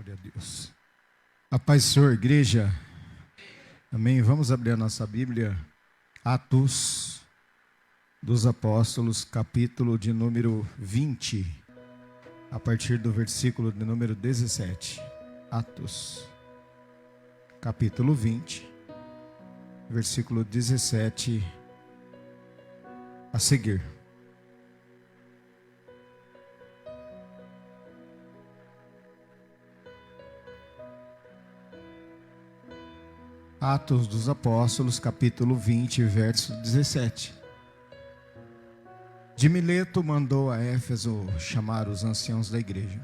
Glória a Deus. A paz do Senhor, igreja. Amém. Vamos abrir a nossa Bíblia. Atos dos Apóstolos, capítulo de número 20, a partir do versículo de número 17. Atos, capítulo 20, versículo 17 a seguir. Atos dos Apóstolos, capítulo 20, verso 17. De Mileto mandou a Éfeso chamar os anciãos da igreja.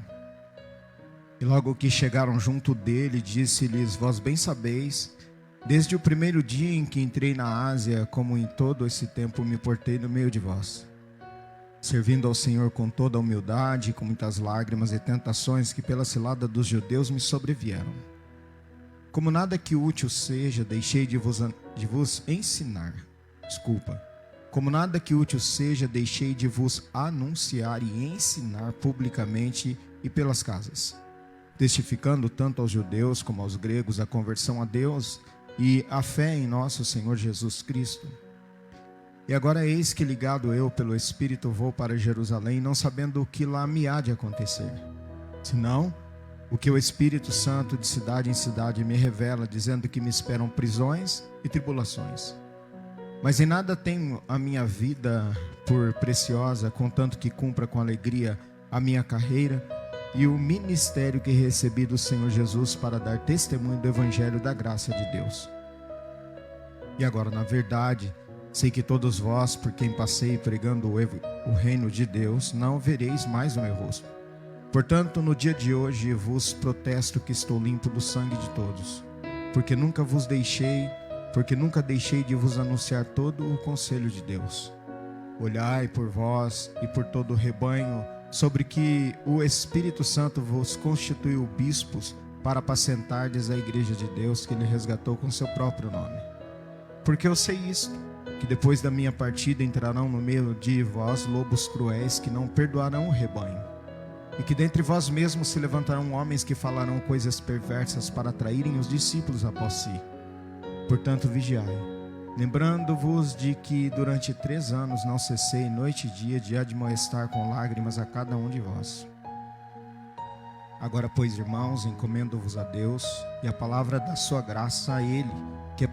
E logo que chegaram junto dele, disse-lhes: Vós bem sabeis, desde o primeiro dia em que entrei na Ásia, como em todo esse tempo me portei no meio de vós, servindo ao Senhor com toda a humildade, com muitas lágrimas e tentações que pela cilada dos judeus me sobrevieram. Como nada que útil seja, deixei de vos ensinar. Como nada que útil seja, deixei de vos anunciar e ensinar publicamente e pelas casas, testificando tanto aos judeus como aos gregos a conversão a Deus e a fé em nosso Senhor Jesus Cristo. E agora eis que, ligado eu pelo Espírito, vou para Jerusalém, não sabendo o que lá me há de acontecer, senão o que o Espírito Santo de cidade em cidade me revela, dizendo que me esperam prisões e tribulações. Mas em nada tenho a minha vida por preciosa, contanto que cumpra com alegria a minha carreira e o ministério que recebi do Senhor Jesus para dar testemunho do Evangelho da graça de Deus. E agora, na verdade, sei que todos vós, por quem passei pregando o reino de Deus, não vereis mais o meu rosto. Portanto, no dia de hoje vos protesto que estou limpo do sangue de todos, porque nunca deixei de vos anunciar todo o conselho de Deus. Olhai por vós e por todo o rebanho, sobre que o Espírito Santo vos constituiu bispos para apacentardes a igreja de Deus, que ele resgatou com seu próprio nome. Porque eu sei isto, que depois da minha partida entrarão no meio de vós lobos cruéis que não perdoarão o rebanho. E que dentre vós mesmos se levantarão homens que falarão coisas perversas para atraírem os discípulos após si. Portanto, vigiai, lembrando-vos de que durante 3 anos não cessei noite e dia de admoestar com lágrimas a cada um de vós. Agora, pois, irmãos, encomendo-vos a Deus e a palavra da sua graça a Ele, que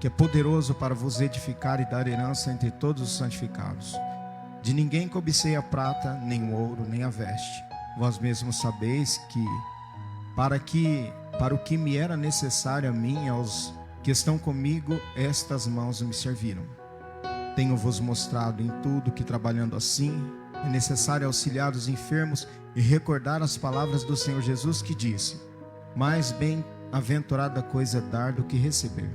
é poderoso para vos edificar e dar herança entre todos os santificados. De ninguém cobicei a prata, nem o ouro, nem a veste. Vós mesmos sabeis que para o que me era necessário a mim e aos que estão comigo, estas mãos me serviram. Tenho-vos mostrado em tudo que, trabalhando assim, é necessário auxiliar os enfermos e recordar as palavras do Senhor Jesus, que disse: mais bem-aventurada coisa é dar do que receber.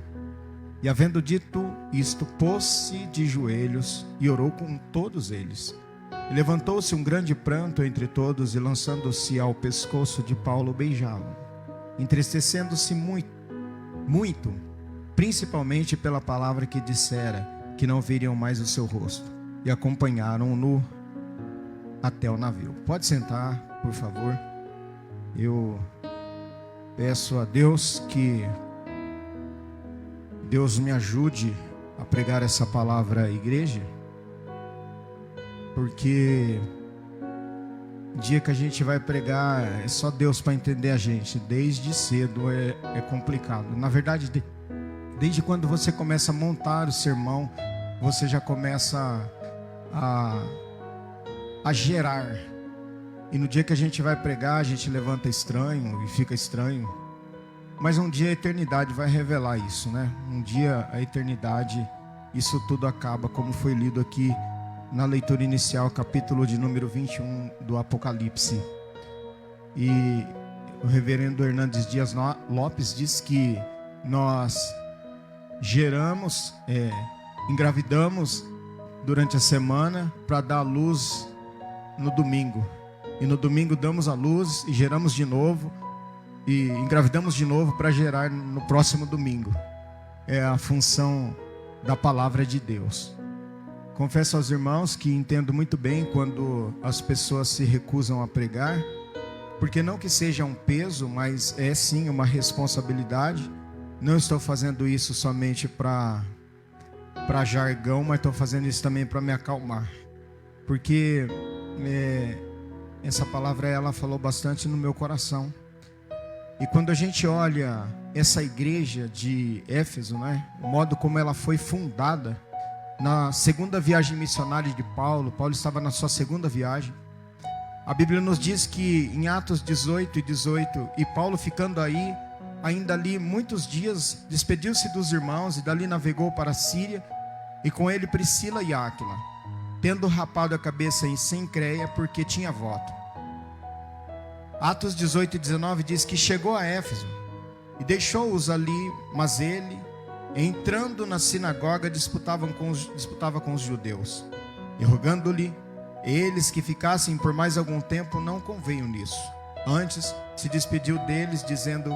E havendo dito isto, pôs-se de joelhos e orou com todos eles. E levantou-se um grande pranto entre todos, e lançando-se ao pescoço de Paulo, beijá-lo, entristecendo-se muito, principalmente pela palavra que dissera, que não veriam mais o seu rosto, e acompanharam-no até o navio. Pode sentar, por favor. Eu peço a Deus que Deus me ajude a pregar essa palavra à igreja, porque o dia que a gente vai pregar é só Deus para entender a gente. Desde cedo é complicado. Na verdade, desde quando você começa a montar o sermão, você já começa a gerar. E no dia que a gente vai pregar, a gente levanta estranho e fica estranho. Mas um dia a eternidade vai revelar isso, né? Um dia a eternidade, isso tudo acaba, como foi lido aqui na leitura inicial, capítulo de número 21 do Apocalipse. E o reverendo Hernandes Dias Lopes diz que nós engravidamos durante a semana para dar luz no domingo. E no domingo damos a luz e geramos de novo. E engravidamos de novo para gerar no próximo domingo. É a função da palavra de Deus. Confesso aos irmãos que entendo muito bem quando as pessoas se recusam a pregar, porque não que seja um peso, mas é sim uma responsabilidade. Não estou fazendo isso somente para jargão, mas estou fazendo isso também para me acalmar, porque essa palavra ela falou bastante no meu coração. E quando a gente olha essa igreja de Éfeso, né, o modo como ela foi fundada, na segunda viagem missionária de Paulo estava na sua segunda viagem. A Bíblia nos diz que em Atos 18, e Paulo ficando aí, ainda ali muitos dias, despediu-se dos irmãos e dali navegou para a Síria, e com ele Priscila e Áquila, tendo rapado a cabeça em Cencreia, porque tinha voto. Atos 18:19 diz que chegou a Éfeso e deixou-os ali, mas ele, entrando na sinagoga, disputava com os judeus, e rogando-lhe eles que ficassem por mais algum tempo, não convenham nisso. Antes se despediu deles, dizendo: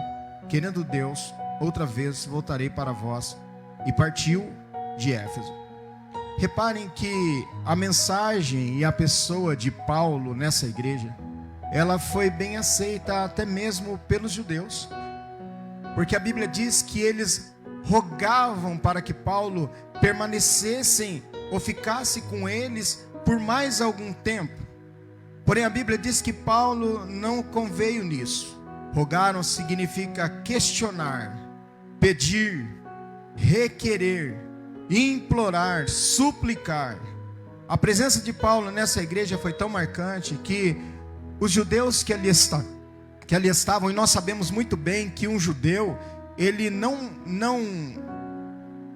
querendo Deus, outra vez voltarei para vós. E partiu de Éfeso. Reparem que a mensagem e a pessoa de Paulo nessa igreja, ela foi bem aceita até mesmo pelos judeus, porque a Bíblia diz que eles rogavam para que Paulo permanecessem ou ficasse com eles por mais algum tempo. Porém a Bíblia diz que Paulo não conveio nisso. Rogaram significa questionar, pedir, requerer, implorar, suplicar. A presença de Paulo nessa igreja foi tão marcante que os judeus que ali estavam, e nós sabemos muito bem que um judeu, ele não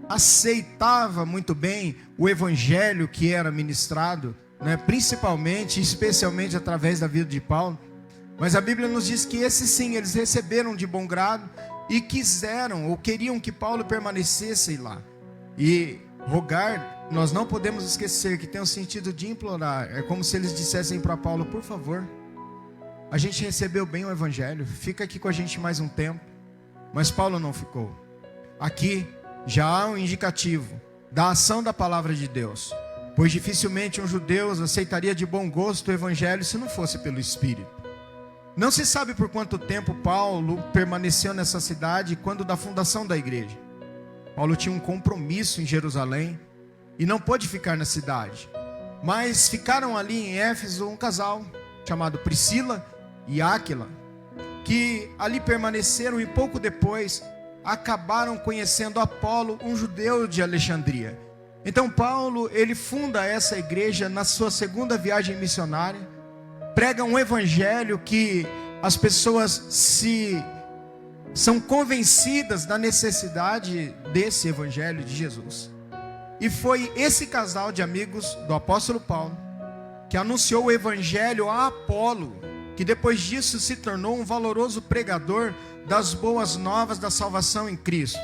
aceitava muito bem o evangelho que era ministrado, né, principalmente, especialmente através da vida de Paulo. Mas a Bíblia nos diz que esses sim, eles receberam de bom grado e quiseram ou queriam que Paulo permanecesse lá. E rogar, nós não podemos esquecer que tem o sentido de implorar. É como se eles dissessem para Paulo: por favor, a gente recebeu bem o evangelho, fica aqui com a gente mais um tempo. Mas Paulo não ficou. Aqui já há um indicativo da ação da palavra de Deus, pois dificilmente um judeu aceitaria de bom gosto o evangelho se não fosse pelo Espírito. Não se sabe por quanto tempo Paulo permaneceu nessa cidade quando da fundação da igreja. Paulo tinha um compromisso em Jerusalém e não pôde ficar na cidade, mas ficaram ali em Éfeso um casal chamado Priscila e Áquila, que ali permaneceram e pouco depois acabaram conhecendo Apolo, um judeu de Alexandria. Então Paulo, ele funda essa igreja na sua segunda viagem missionária, prega um evangelho que as pessoas são convencidas da necessidade desse evangelho de Jesus. E foi esse casal de amigos do apóstolo Paulo que anunciou o evangelho a Apolo, que depois disso se tornou um valoroso pregador das boas novas da salvação em Cristo.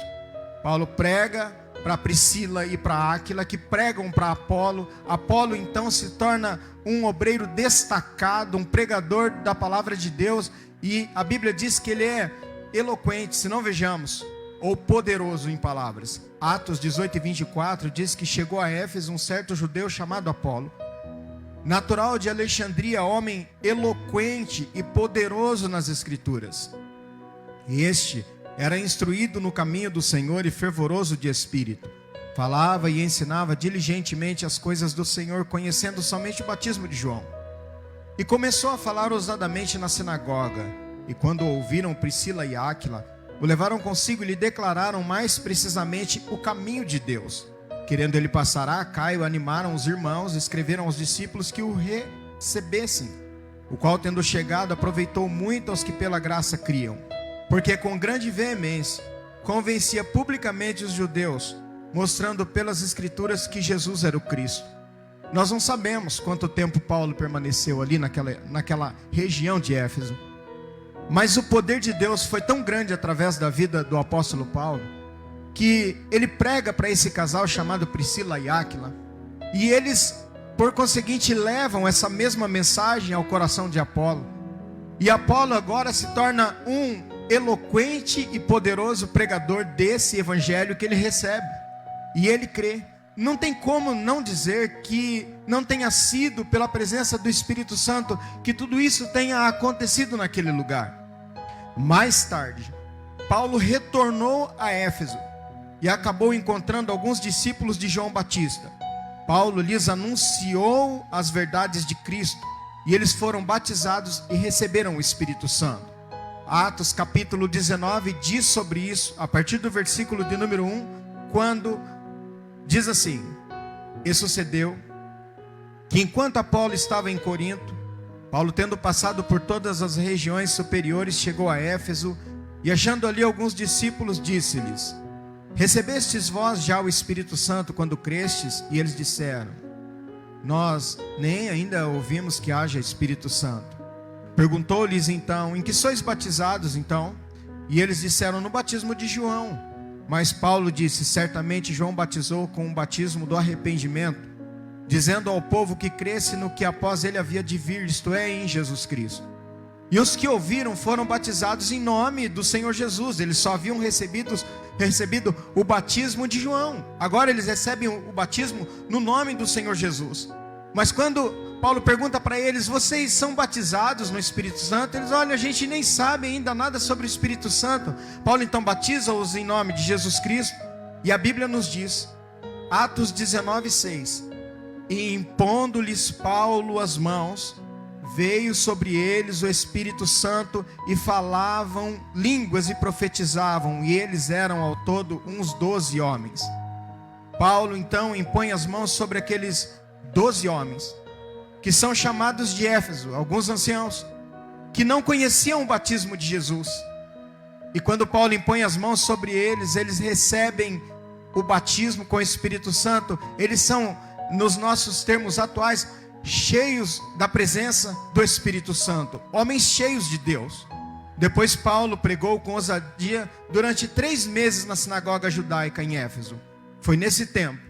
Paulo prega para Priscila e para Áquila, que pregam para Apolo. Apolo então se torna um obreiro destacado, um pregador da palavra de Deus, e a Bíblia diz que ele é eloquente, se não vejamos, ou poderoso em palavras. Atos 18:24 diz que chegou a Éfeso um certo judeu chamado Apolo, natural de Alexandria, homem eloquente e poderoso nas escrituras. E este era instruído no caminho do Senhor e fervoroso de espírito. Falava e ensinava diligentemente as coisas do Senhor, conhecendo somente o batismo de João. E começou a falar ousadamente na sinagoga. E quando ouviram Priscila e Áquila, o levaram consigo e lhe declararam mais precisamente o caminho de Deus. Querendo ele passar a Acaia, animaram os irmãos e escreveram aos discípulos que o recebessem. O qual, tendo chegado, aproveitou muito aos que pela graça criam, porque com grande veemência convencia publicamente os judeus, mostrando pelas escrituras que Jesus era o Cristo. Nós não sabemos quanto tempo Paulo permaneceu ali naquela região de Éfeso, mas o poder de Deus foi tão grande através da vida do apóstolo Paulo, que ele prega para esse casal chamado Priscila e Áquila, e eles, por conseguinte, levam essa mesma mensagem ao coração de Apolo. E Apolo agora se torna um eloquente e poderoso pregador desse evangelho que ele recebe, e ele crê. não tem como não dizer que não tenha sido pela presença do Espírito Santo que tudo isso tenha acontecido naquele lugar. Mais tarde, Paulo retornou a Éfeso e acabou encontrando alguns discípulos de João Batista. Paulo lhes anunciou as verdades de Cristo e eles foram batizados e receberam o Espírito Santo. Atos capítulo 19 diz sobre isso, a partir do versículo de número 1, quando diz assim: e sucedeu que enquanto Apolo estava em Corinto, Paulo, tendo passado por todas as regiões superiores, chegou a Éfeso e achando ali alguns discípulos, disse-lhes: recebestes vós já o Espírito Santo quando crestes? E eles disseram: nós nem ainda ouvimos que haja Espírito Santo. Perguntou-lhes então: em que sois batizados então? E eles disseram: no batismo de João. Mas Paulo disse: certamente João batizou com o batismo do arrependimento, dizendo ao povo que cresce no que após ele havia de vir, isto é, em Jesus Cristo. E os que ouviram foram batizados em nome do Senhor Jesus. Eles só haviam recebido o batismo de João. Agora eles recebem o batismo no nome do Senhor Jesus. Mas quando Paulo pergunta para eles: vocês são batizados no Espírito Santo? Eles: olha, a gente nem sabe ainda nada sobre o Espírito Santo. Paulo então batiza-os em nome de Jesus Cristo. E a Bíblia nos diz, Atos 19:6: e impondo-lhes Paulo as mãos, veio sobre eles o Espírito Santo, e falavam línguas e profetizavam, e eles eram ao todo uns 12 homens. Paulo então impõe as mãos sobre aqueles 12 homens, que são chamados de Éfeso, alguns anciãos, que não conheciam o batismo de Jesus. E quando Paulo impõe as mãos sobre eles, eles recebem o batismo com o Espírito Santo. Eles são, nos nossos termos atuais, cheios da presença do Espírito Santo, homens cheios de Deus. Depois Paulo pregou com ousadia durante 3 meses na sinagoga judaica em Éfeso. Foi nesse tempo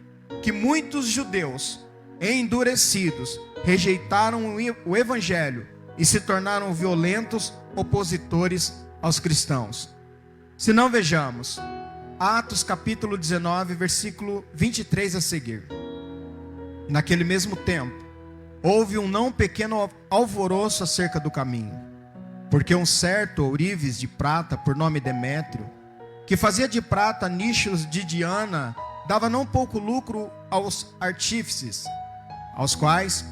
que muitos judeus endurecidos rejeitaram o evangelho e se tornaram violentos opositores aos cristãos. Se não, vejamos Atos capítulo 19, versículo 23 a seguir. Naquele mesmo tempo, houve um não pequeno alvoroço acerca do caminho, porque um certo ourives de prata, por nome Demétrio, que fazia de prata nichos de Diana, dava não pouco lucro aos artífices, aos quais,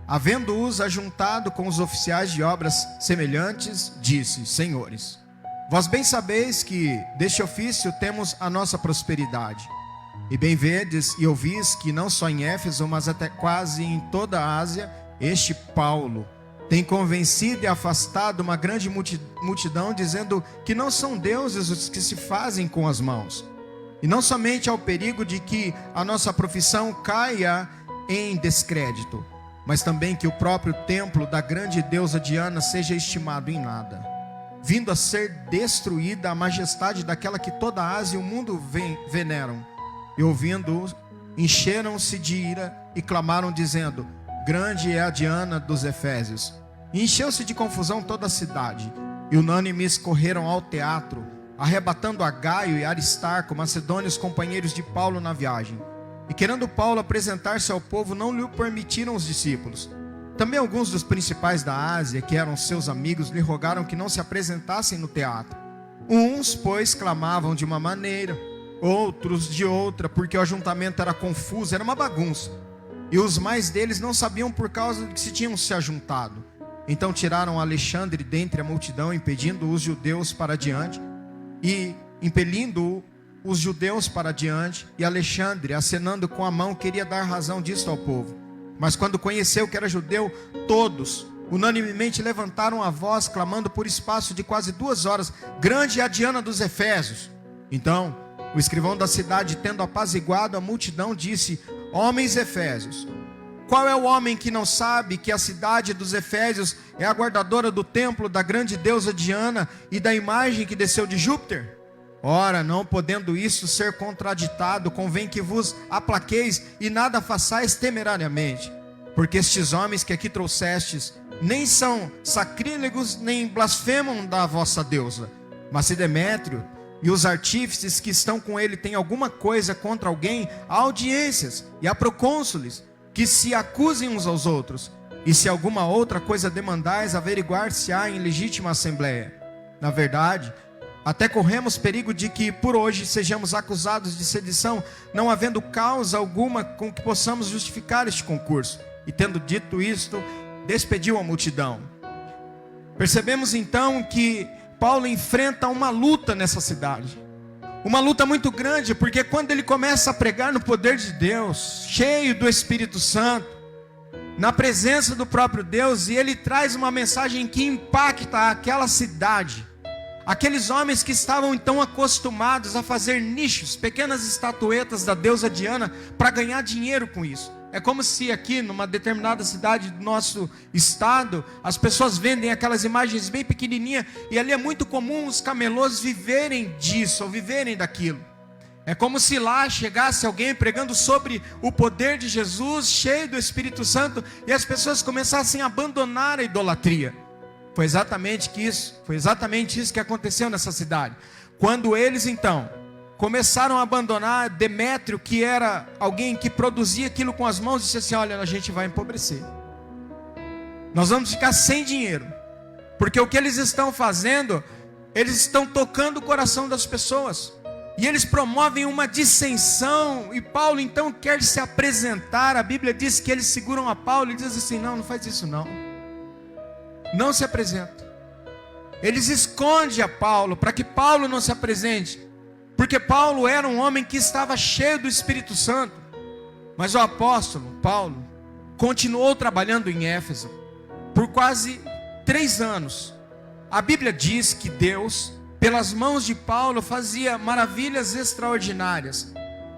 havendo-os ajuntado com os oficiais de obras semelhantes, disse: senhores, vós bem sabeis que deste ofício temos a nossa prosperidade. E bem vedes e ouvis que não só em Éfeso, mas até quase em toda a Ásia, este Paulo tem convencido e afastado uma grande multidão, dizendo que não são deuses os que se fazem com as mãos. E não somente ao perigo de que a nossa profissão caia em descrédito, mas também que o próprio templo da grande deusa Diana seja estimado em nada, vindo a ser destruída a majestade daquela que toda a Ásia e o mundo veneram. E ouvindo-o, encheram-se de ira e clamaram, dizendo: grande é a Diana dos Efésios. E encheu-se de confusão toda a cidade, e unânimes correram ao teatro, arrebatando a Gaio e Aristarco, macedônios companheiros de Paulo na viagem. E querendo Paulo apresentar-se ao povo, não lhe permitiram os discípulos. Também alguns dos principais da Ásia, que eram seus amigos, lhe rogaram que não se apresentassem no teatro. Uns, pois, clamavam de uma maneira, outros de outra, porque o ajuntamento era confuso, era uma bagunça. E os mais deles não sabiam por causa de que se tinham se ajuntado. Então tiraram Alexandre dentre a multidão, impelindo os judeus para diante, e Alexandre, acenando com a mão, queria dar razão disto ao povo. Mas quando conheceu que era judeu, todos unanimemente levantaram a voz, clamando por espaço de quase 2 horas: grande é a Diana dos Efésios. Então o escrivão da cidade, tendo apaziguado a multidão, disse: homens efésios, qual é o homem que não sabe que a cidade dos Efésios é a guardadora do templo da grande deusa Diana e da imagem que desceu de Júpiter? Ora, não podendo isso ser contraditado, convém que vos aplaqueis e nada façais temerariamente, porque estes homens que aqui trouxestes nem são sacrílegos, nem blasfemam da vossa deusa. Mas se Demétrio e os artífices que estão com ele têm alguma coisa contra alguém, há audiências e há procônsules que se acusem uns aos outros. E se alguma outra coisa demandais, averiguar-se-á em legítima assembleia. Na verdade, até corremos perigo de que por hoje sejamos acusados de sedição, não havendo causa alguma com que possamos justificar este concurso. E tendo dito isto, despediu a multidão. Percebemos então que Paulo enfrenta uma luta nessa cidade. Uma luta muito grande, porque quando ele começa a pregar no poder de Deus, cheio do Espírito Santo, na presença do próprio Deus, e ele traz uma mensagem que impacta aquela cidade. Aqueles homens que estavam então acostumados a fazer nichos, pequenas estatuetas da deusa Diana, para ganhar dinheiro com isso. É como se aqui numa determinada cidade do nosso estado, as pessoas vendem aquelas imagens bem pequenininhas, e ali é muito comum os camelôs viverem disso, ou viverem daquilo. É como se lá chegasse alguém pregando sobre o poder de Jesus, cheio do Espírito Santo, e as pessoas começassem a abandonar a idolatria. Foi exatamente isso que aconteceu nessa cidade. Quando eles então começaram a abandonar Demétrio, que era alguém que produzia aquilo com as mãos, disse assim: olha, a gente vai empobrecer. Nós vamos ficar sem dinheiro. Porque o que eles estão fazendo, eles estão tocando o coração das pessoas. E eles promovem uma dissensão. E Paulo então quer se apresentar. A Bíblia diz que eles seguram a Paulo e diz assim: não faz isso não. Não se apresenta. Eles escondem a Paulo, para que Paulo não se apresente. Porque Paulo era um homem que estava cheio do Espírito Santo. Mas o apóstolo Paulo continuou trabalhando em Éfeso por quase 3 anos. A Bíblia diz que Deus, pelas mãos de Paulo, fazia maravilhas extraordinárias.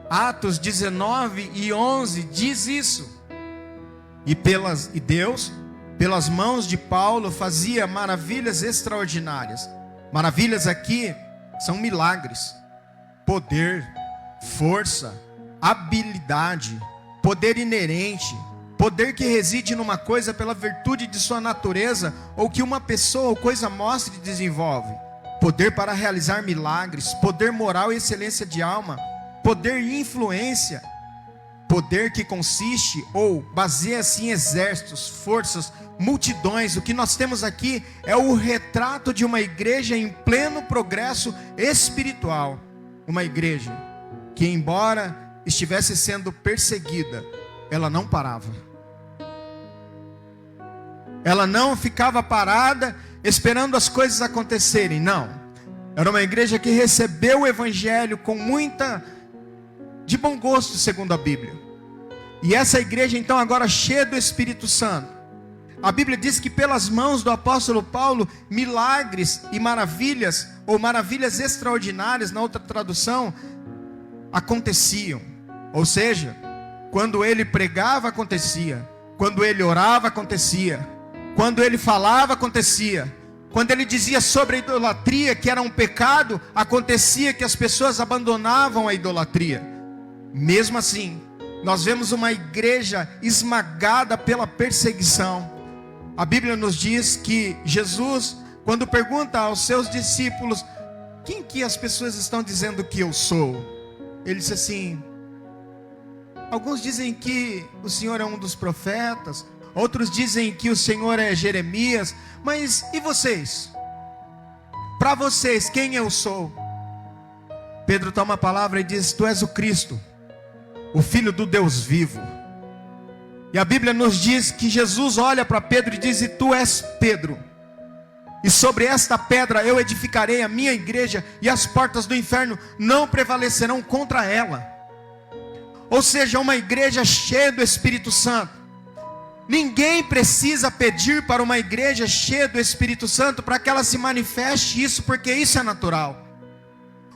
Atos 19:11 diz isso. E Deus, pelas mãos de Paulo, fazia maravilhas extraordinárias. Maravilhas aqui são milagres, poder, força, habilidade, poder inerente, poder que reside numa coisa pela virtude de sua natureza, ou que uma pessoa ou coisa mostra e desenvolve. Poder para realizar milagres, poder moral e excelência de alma, poder e influência, poder que consiste ou baseia-se em exércitos, forças, multidões. O que nós temos aqui é o retrato de uma igreja em pleno progresso espiritual. Uma igreja que, embora estivesse sendo perseguida, ela não parava. Ela não ficava parada esperando as coisas acontecerem, não. Era uma igreja que recebeu o evangelho com de bom gosto, segundo a Bíblia. E essa igreja então agora cheia do Espírito Santo. A Bíblia diz que pelas mãos do apóstolo Paulo, milagres e maravilhas, ou maravilhas extraordinárias, na outra tradução, aconteciam. Ou seja, quando ele pregava, acontecia. Quando ele orava, acontecia. Quando ele falava, acontecia. Quando ele dizia sobre a idolatria, que era um pecado, acontecia que as pessoas abandonavam a idolatria. Mesmo assim, nós vemos uma igreja esmagada pela perseguição. A Bíblia nos diz que Jesus, quando pergunta aos seus discípulos: quem que as pessoas estão dizendo que eu sou? Ele disse assim: alguns dizem que o Senhor é um dos profetas, outros dizem que o Senhor é Jeremias, mas e vocês? Para vocês, quem eu sou? Pedro toma a palavra e diz: tu és o Cristo, o Filho do Deus vivo. E a Bíblia nos diz que Jesus olha para Pedro e diz: e tu és Pedro, e sobre esta pedra eu edificarei a minha igreja, e as portas do inferno não prevalecerão contra ela. Ou seja, uma igreja cheia do Espírito Santo. Ninguém precisa pedir para uma igreja cheia do Espírito Santo para que ela se manifeste isso, porque isso é natural.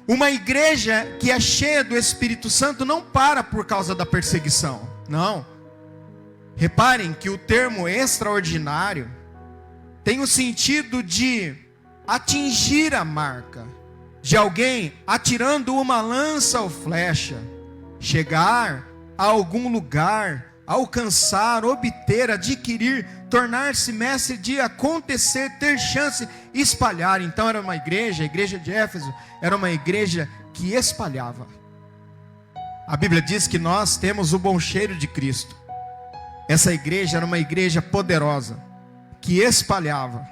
Uma igreja que é cheia do Espírito Santo não para por causa da perseguição, não. Reparem que o termo extraordinário tem o sentido de atingir a marca, de alguém atirando uma lança ou flecha, chegar a algum lugar, alcançar, obter, adquirir, tornar-se mestre de acontecer, ter chance, espalhar. Então era uma igreja, a igreja de Éfeso, era uma igreja que espalhava. A Bíblia diz que nós temos o bom cheiro de Cristo. Essa igreja era uma igreja poderosa, que espalhava.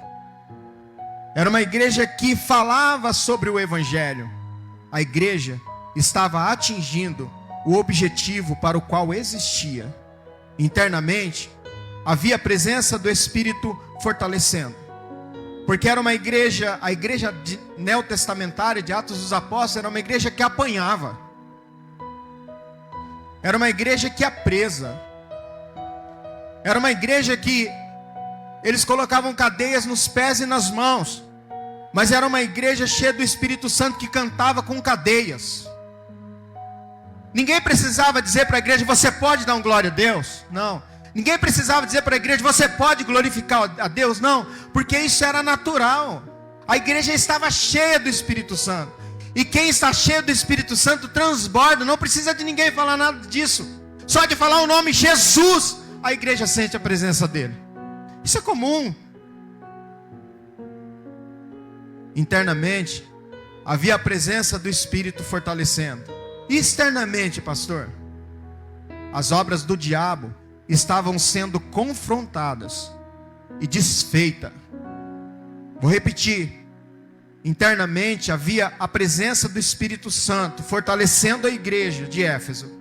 Era uma igreja que falava sobre o Evangelho. A igreja estava atingindo o objetivo para o qual existia. Internamente, havia a presença do Espírito fortalecendo. Porque era uma igreja, a igreja neotestamentária de Atos dos Apóstolos, era uma igreja que apanhava. Era uma igreja que ia presa. Era uma igreja que eles colocavam cadeias nos pés e nas mãos. Mas era uma igreja cheia do Espírito Santo que cantava com cadeias. Ninguém precisava dizer para a igreja: você pode dar um glória a Deus? Não. Ninguém precisava dizer para a igreja: você pode glorificar a Deus? Não. Porque isso era natural. A igreja estava cheia do Espírito Santo. E quem está cheio do Espírito Santo transborda. Não precisa de ninguém falar nada disso. Só de falar o nome Jesus, a igreja sente a presença dele. Isso é comum. Internamente, havia a presença do Espírito fortalecendo. Externamente, pastor, as obras do diabo estavam sendo confrontadas e desfeitas. Vou repetir. Internamente havia a presença do Espírito Santo fortalecendo a igreja de Éfeso.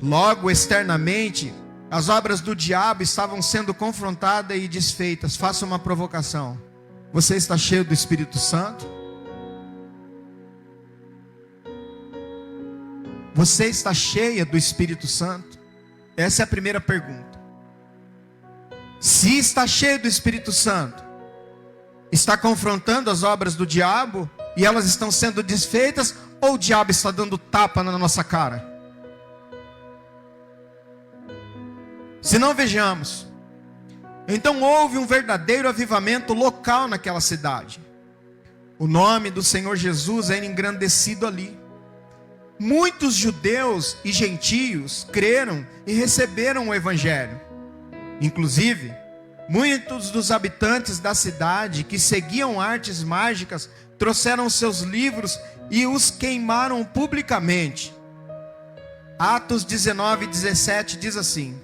Logo, externamente, as obras do diabo estavam sendo confrontadas e desfeitas. Faça uma provocação. Você está cheio do Espírito Santo? Você está cheia do Espírito Santo? Essa é a primeira pergunta. Se está cheio do Espírito Santo, está confrontando as obras do diabo e elas estão sendo desfeitas, ou o diabo está dando tapa na nossa cara? Se não, vejamos. Então houve um verdadeiro avivamento local naquela cidade. O nome do Senhor Jesus era engrandecido ali. Muitos judeus e gentios creram e receberam o Evangelho. Inclusive, muitos dos habitantes da cidade que seguiam artes mágicas trouxeram seus livros e os queimaram publicamente. Atos 19:17 diz assim: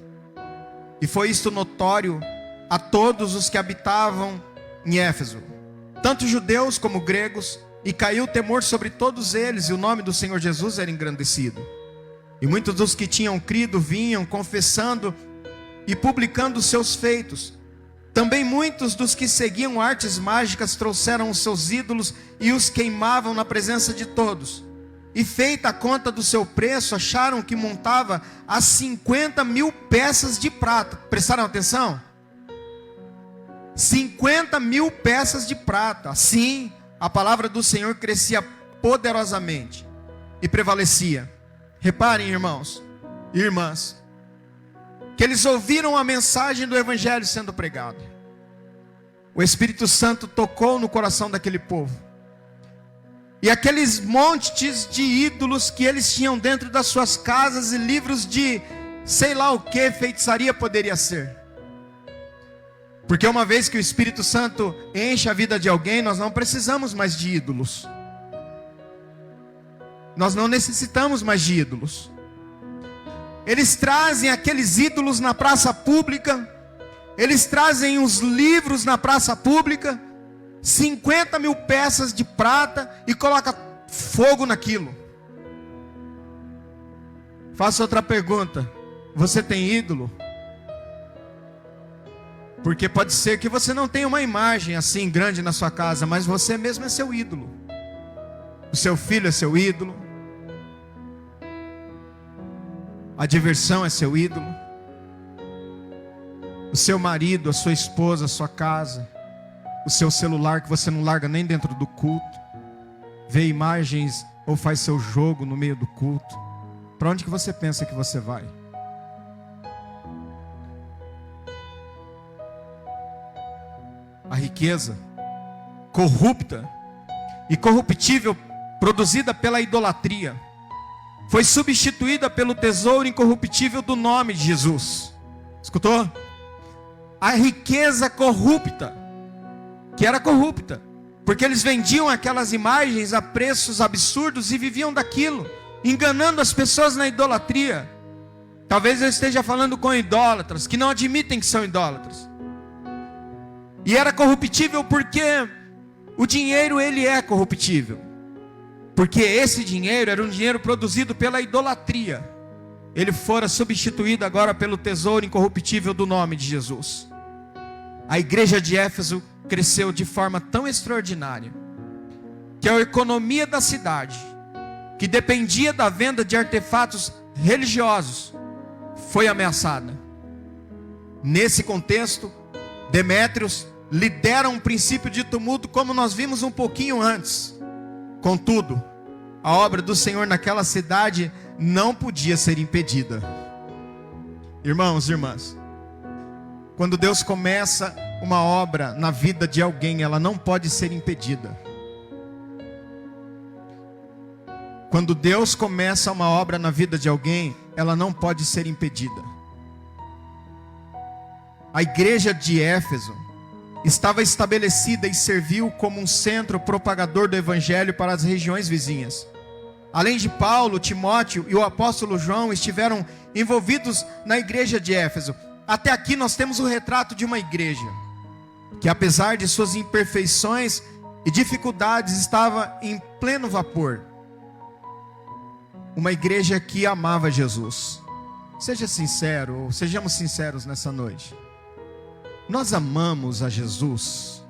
e foi isto notório a todos os que habitavam em Éfeso, tanto judeus como gregos, e caiu temor sobre todos eles, e o nome do Senhor Jesus era engrandecido. E muitos dos que tinham crido vinham confessando e publicando os seus feitos. Também muitos dos que seguiam artes mágicas trouxeram os seus ídolos e os queimavam na presença de todos. E feita a conta do seu preço, acharam que montava a 50.000 peças de prata. Prestaram atenção? 50.000 peças de prata. Assim, a palavra do Senhor crescia poderosamente e prevalecia. Reparem, irmãos e irmãs, que eles ouviram a mensagem do Evangelho sendo pregado. O Espírito Santo tocou no coração daquele povo. E aqueles montes de ídolos que eles tinham dentro das suas casas e livros de sei lá o que feitiçaria poderia ser. Porque uma vez que o Espírito Santo enche a vida de alguém, nós não precisamos mais de ídolos. Nós não necessitamos mais de ídolos. Eles trazem aqueles ídolos na praça pública. Eles trazem os livros na praça pública. 50.000 peças de prata e coloca fogo naquilo. Faço outra pergunta. Você tem ídolo? Porque pode ser que você não tenha uma imagem assim grande na sua casa, mas você mesmo é seu ídolo. O seu filho é seu ídolo. A diversão é seu ídolo. O seu marido, a sua esposa, a sua casa. O seu celular que você não larga nem dentro do culto. Vê imagens ou faz seu jogo no meio do culto. Para onde que você pensa que você vai? A riqueza corrupta e corruptível produzida pela idolatria foi substituída pelo tesouro incorruptível do nome de Jesus. Escutou? a riqueza corrupta, que era corrupta, porque eles vendiam aquelas imagens a preços absurdos e viviam daquilo, enganando as pessoas na idolatria. Talvez eu esteja falando com idólatras, que não admitem que são idólatras. E era corruptível porque o dinheiro, ele é corruptível. Porque esse dinheiro era um dinheiro produzido pela idolatria. Ele fora substituído agora pelo tesouro incorruptível do nome de Jesus. A igreja de Éfeso cresceu de forma tão extraordinária, que a economia da cidade, que dependia da venda de artefatos religiosos, foi ameaçada. Nesse contexto, Demétrios lidera um princípio de tumulto, como nós vimos um pouquinho antes. Contudo, a obra do Senhor naquela cidade não podia ser impedida. Irmãos e irmãs, quando Deus começa uma obra na vida de alguém, ela não pode ser impedida. Quando Deus começa uma obra na vida de alguém, ela não pode ser impedida. A igreja de Éfeso estava estabelecida e serviu como um centro propagador do evangelho para as regiões vizinhas. Além de Paulo, Timóteo e o apóstolo João estiveram envolvidos na igreja de Éfeso. Até aqui nós temos o retrato de uma igreja que, apesar de suas imperfeições e dificuldades, estava em pleno vapor. Uma igreja que amava Jesus. Seja sincero, ou sejamos sinceros nessa noite. Nós amamos a Jesus.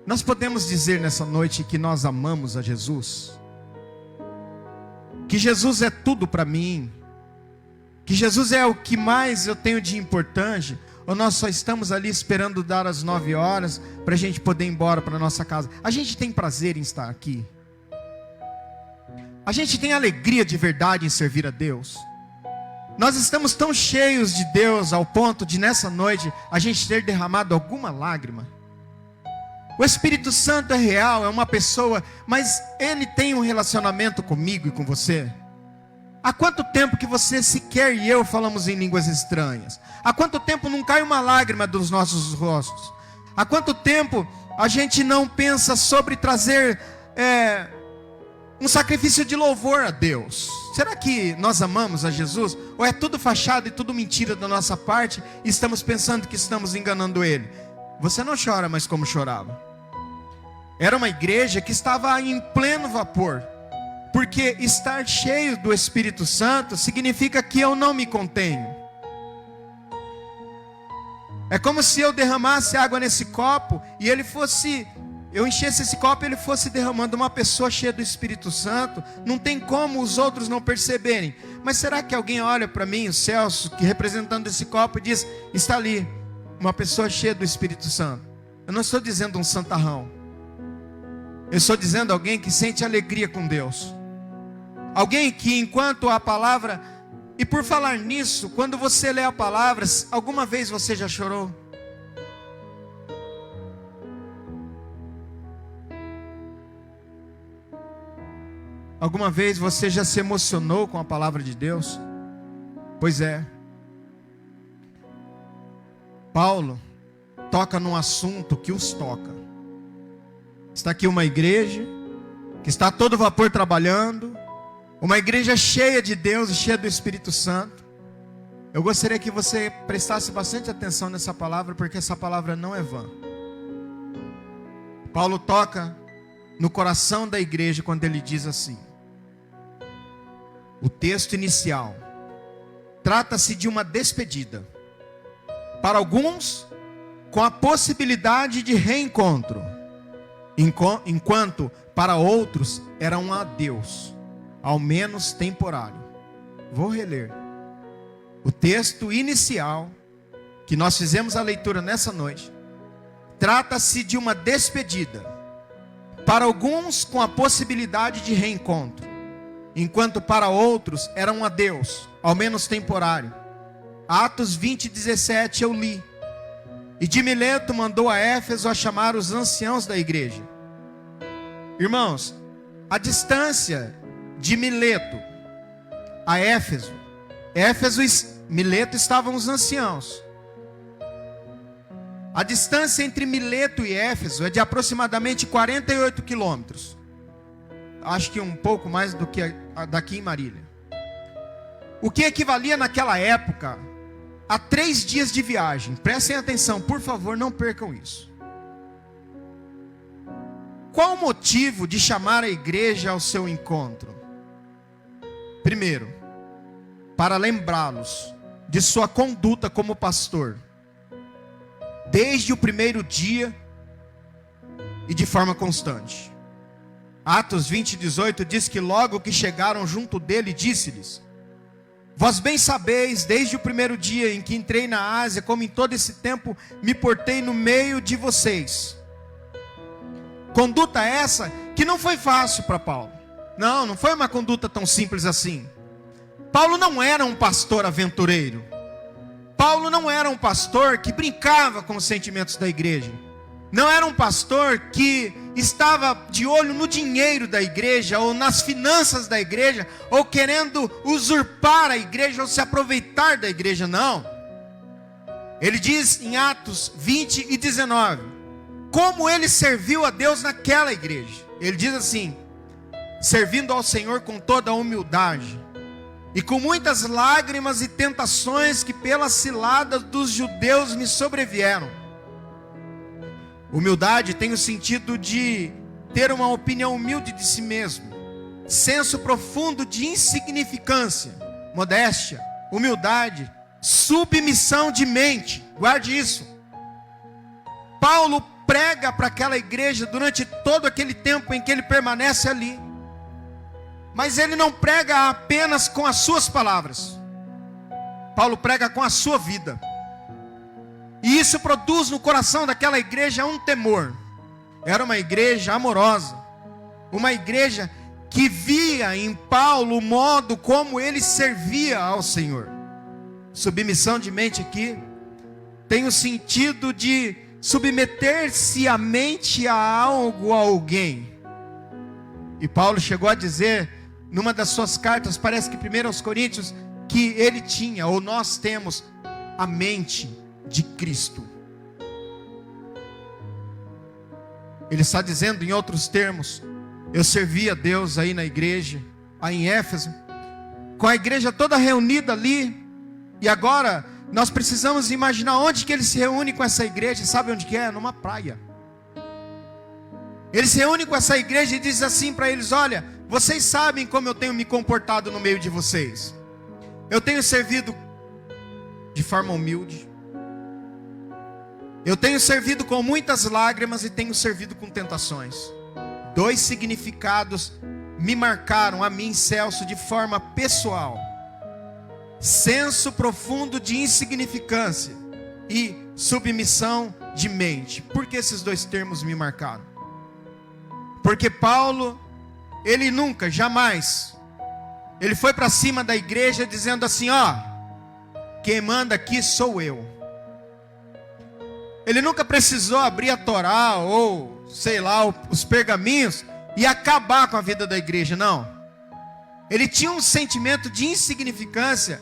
Nós podemos dizer nessa noite que nós amamos a Jesus? Que Jesus é tudo para mim? Que Jesus é o que mais eu tenho de importante? Ou nós só estamos ali esperando dar as 9 horas para a gente poder ir embora para nossa casa? A gente tem prazer em estar aqui? A gente tem alegria de verdade em servir a Deus? Nós estamos tão cheios de Deus ao ponto de nessa noite a gente ter derramado alguma lágrima? O Espírito Santo é real, é uma pessoa, mas Ele tem um relacionamento comigo e com você? Há quanto tempo que você sequer e eu falamos em línguas estranhas? Há quanto tempo não cai uma lágrima dos nossos rostos? Há quanto tempo a gente não pensa sobre trazer um sacrifício de louvor a Deus? Será que nós amamos a Jesus? Ou é tudo fachada e tudo mentira da nossa parte e estamos pensando que estamos enganando Ele? Você não chora mais como chorava. Era uma igreja que estava em pleno vapor. Porque estar cheio do Espírito Santo significa que eu não me contenho. É como se eu derramasse água nesse copo e eu enchesse esse copo e ele fosse derramando. Uma pessoa cheia do Espírito Santo, não tem como os outros não perceberem. Mas será que alguém olha para mim, o Celso, que representando esse copo, e diz: está ali uma pessoa cheia do Espírito Santo? Eu não estou dizendo um santarrão. Eu estou dizendo alguém que sente alegria com Deus. Alguém que enquanto a palavra... E por falar nisso, quando você lê a palavra, alguma vez você já chorou? Alguma vez você já se emocionou com a palavra de Deus? Pois é. Paulo toca num assunto que os toca. Está aqui uma igreja que está a todo vapor trabalhando, uma igreja cheia de Deus e cheia do Espírito Santo. Eu gostaria que você prestasse bastante atenção nessa palavra, porque essa palavra não é vã. Paulo toca no coração da igreja quando ele diz assim. O texto inicial trata-se de uma despedida. Para alguns, com a possibilidade de reencontro, enquanto para outros era um adeus, ao menos temporário. Vou reler. O texto inicial, que nós fizemos a leitura nessa noite, trata-se de uma despedida. Para alguns, com a possibilidade de reencontro, enquanto para outros era um adeus, ao menos temporário. Atos 20:17 eu li. E de Mileto mandou a Éfeso a chamar os anciãos da igreja. Irmãos, a distância de Mileto a Éfeso Mileto estavam os anciãos. A distância entre Mileto e Éfeso é de aproximadamente 48 quilômetros. Acho que um pouco mais do que daqui em Marília. O que equivalia naquela época a 3 dias de viagem. Prestem atenção, por favor, não percam isso. Qual o motivo de chamar a igreja ao seu encontro? Primeiro, para lembrá-los de sua conduta como pastor, desde o primeiro dia e de forma constante. Atos 20:18 diz que logo que chegaram junto dele, disse-lhes: vós bem sabeis, desde o primeiro dia em que entrei na Ásia, como em todo esse tempo me portei no meio de vocês. Conduta essa que não foi fácil para Paulo. Não foi uma conduta tão simples assim. Paulo não era um pastor aventureiro. Paulo não era um pastor que brincava com os sentimentos da igreja. Não era um pastor que estava de olho no dinheiro da igreja, ou nas finanças da igreja, ou querendo usurpar a igreja, ou se aproveitar da igreja, não. Ele diz em Atos 20:19, como ele serviu a Deus naquela igreja. Ele diz assim: servindo ao Senhor com toda a humildade, e com muitas lágrimas e tentações que pelas ciladas dos judeus me sobrevieram. Humildade tem o sentido de ter uma opinião humilde de si mesmo, senso profundo de insignificância, modéstia, humildade, submissão de mente. Guarde isso. Paulo prega para aquela igreja durante todo aquele tempo em que ele permanece ali. Mas ele não prega apenas com as suas palavras. Paulo prega com a sua vida. E isso produz no coração daquela igreja um temor. Era uma igreja amorosa. Uma igreja que via em Paulo o modo como ele servia ao Senhor. Submissão de mente aqui tem o sentido de submeter-se a mente a algo, a alguém. E Paulo chegou a dizer, numa das suas cartas, parece que 1 aos Coríntios, que ele tinha, ou nós temos, a mente de Cristo. Ele está dizendo em outros termos: eu servi a Deus aí na igreja, aí em Éfeso, com a igreja toda reunida ali, e agora nós precisamos imaginar onde que ele se reúne com essa igreja. Sabe onde que é? Numa praia. Ele se reúne com essa igreja e diz assim para eles: olha, vocês sabem como eu tenho me comportado no meio de vocês. Eu tenho servido de forma humilde. Eu tenho servido com muitas lágrimas e tenho servido com tentações. 2 significados me marcaram a mim, Celso, de forma pessoal: senso profundo de insignificância e submissão de mente. Por que esses 2 termos me marcaram? Porque Paulo, ele nunca, jamais, ele foi para cima da igreja dizendo assim: ó, quem manda aqui sou eu. Ele nunca precisou abrir a Torá ou, sei lá, os pergaminhos e acabar com a vida da igreja, não. Ele tinha um sentimento de insignificância,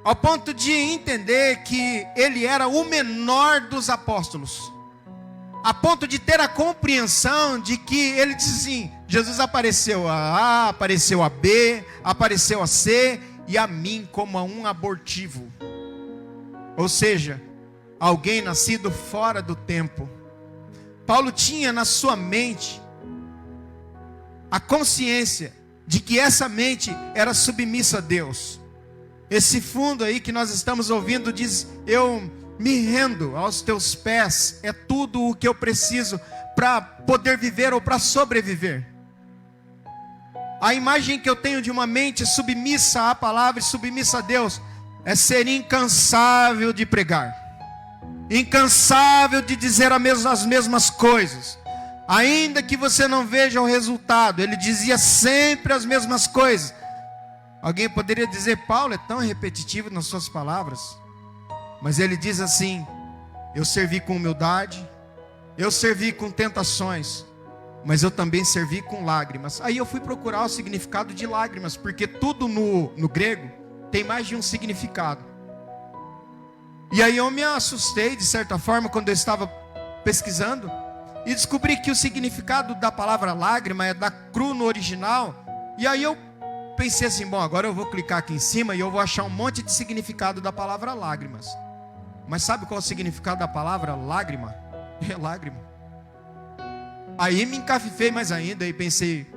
ao ponto de entender que ele era o menor dos apóstolos, a ponto de ter a compreensão de que ele disse assim: Jesus apareceu a A, apareceu a B, apareceu a C, e a mim como a um abortivo. Ou seja, alguém nascido fora do tempo. Paulo tinha na sua mente a consciência de que essa mente era submissa a Deus. Esse fundo aí que nós estamos ouvindo diz: eu me rendo aos teus pés, é tudo o que eu preciso para poder viver ou para sobreviver. A imagem que eu tenho de uma mente submissa à palavra e submissa a Deus é ser incansável de pregar, incansável de dizer as mesmas coisas, ainda que você não veja o resultado. Ele dizia sempre as mesmas coisas. Alguém poderia dizer: Paulo é tão repetitivo nas suas palavras. Mas ele diz assim: eu servi com humildade, eu servi com tentações, mas eu também servi com lágrimas. Aí eu fui procurar o significado de lágrimas, porque tudo no grego tem mais de um significado. E aí eu me assustei, de certa forma, quando eu estava pesquisando, e descobri que o significado da palavra lágrima é da cru no original. E aí eu pensei assim, bom, agora eu vou clicar aqui em cima e eu vou achar um monte de significado da palavra lágrimas. Mas sabe qual é o significado da palavra lágrima? É lágrima. Aí me encafifei mais ainda e pensei,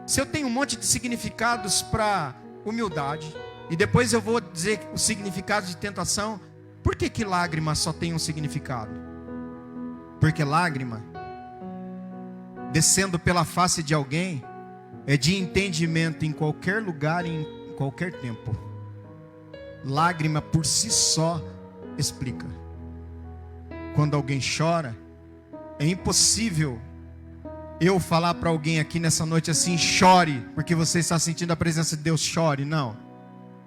se eu tenho um monte de significados para humildade, e depois eu vou dizer o significado de tentação, por que lágrima só tem um significado? Porque lágrima, descendo pela face de alguém, é de entendimento em qualquer lugar e em qualquer tempo. Lágrima por si só explica. Quando alguém chora, é impossível eu falar para alguém aqui nessa noite assim, chore, porque você está sentindo a presença de Deus, chore. Não.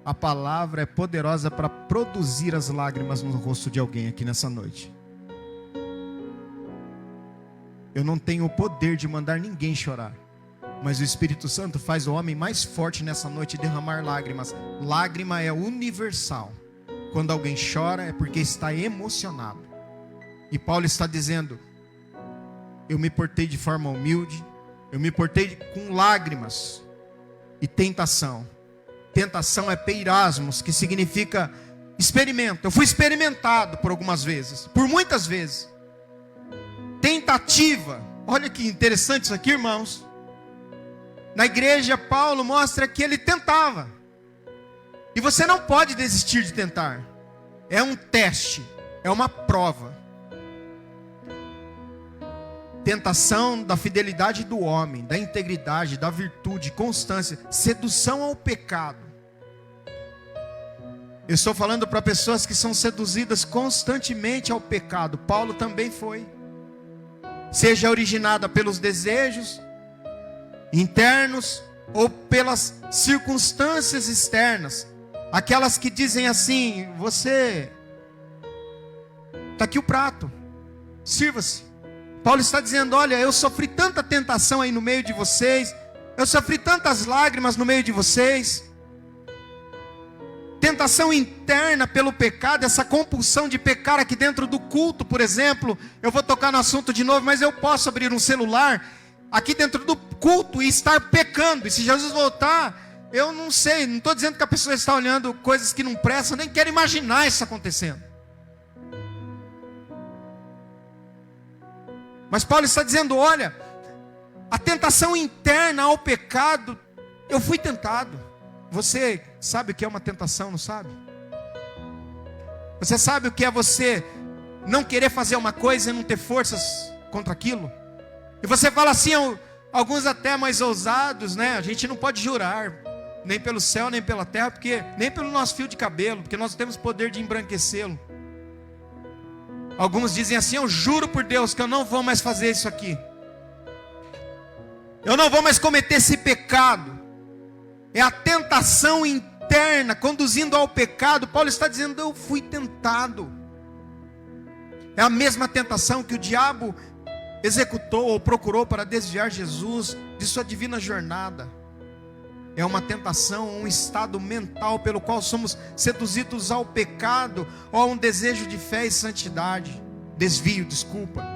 A palavra é poderosa para produzir as lágrimas no rosto de alguém aqui nessa noite. Eu não tenho o poder de mandar ninguém chorar, mas o Espírito Santo faz o homem mais forte nessa noite derramar lágrimas. Lágrima é universal. Quando alguém chora é porque está emocionado. E Paulo está dizendo, eu me portei de forma humilde, eu me portei com lágrimas e tentação. Tentação é peirasmos, que significa experimento. Eu fui experimentado por algumas vezes, por muitas vezes. Tentativa. Olha que interessante isso aqui, irmãos. Na igreja, Paulo mostra que ele tentava. E você não pode desistir de tentar. É um teste, é uma prova. Tentação da fidelidade do homem, da integridade, da virtude, constância, sedução ao pecado. Eu estou falando para pessoas que são seduzidas constantemente ao pecado. Paulo também foi. Seja originada pelos desejos internos ou pelas circunstâncias externas. Aquelas que dizem assim, você, está aqui o prato, sirva-se. Paulo está dizendo, olha, eu sofri tanta tentação aí no meio de vocês, eu sofri tantas lágrimas no meio de vocês. Tentação interna pelo pecado, essa compulsão de pecar aqui dentro do culto, por exemplo. Eu vou tocar no assunto de novo, mas eu posso abrir um celular aqui dentro do culto e estar pecando. E se Jesus voltar, eu não sei, não estou dizendo que a pessoa está olhando coisas que não prestam, nem quero imaginar isso acontecendo. Mas Paulo está dizendo, olha, a tentação interna ao pecado, eu fui tentado. Você sabe o que é uma tentação, não sabe? Você sabe o que é você não querer fazer uma coisa e não ter forças contra aquilo? E você fala assim, alguns até mais ousados, né? A gente não pode jurar, nem pelo céu, nem pela terra, porque nem pelo nosso fio de cabelo, porque nós temos poder de embranquecê-lo. Alguns dizem assim, eu juro por Deus que eu não vou mais fazer isso aqui. Eu não vou mais cometer esse pecado. É a tentação interna conduzindo ao pecado. Paulo está dizendo, eu fui tentado. É a mesma tentação que o diabo executou ou procurou para desviar Jesus de sua divina jornada. É uma tentação, um estado mental pelo qual somos seduzidos ao pecado ou a um desejo de fé e santidade. Desvio, desculpa.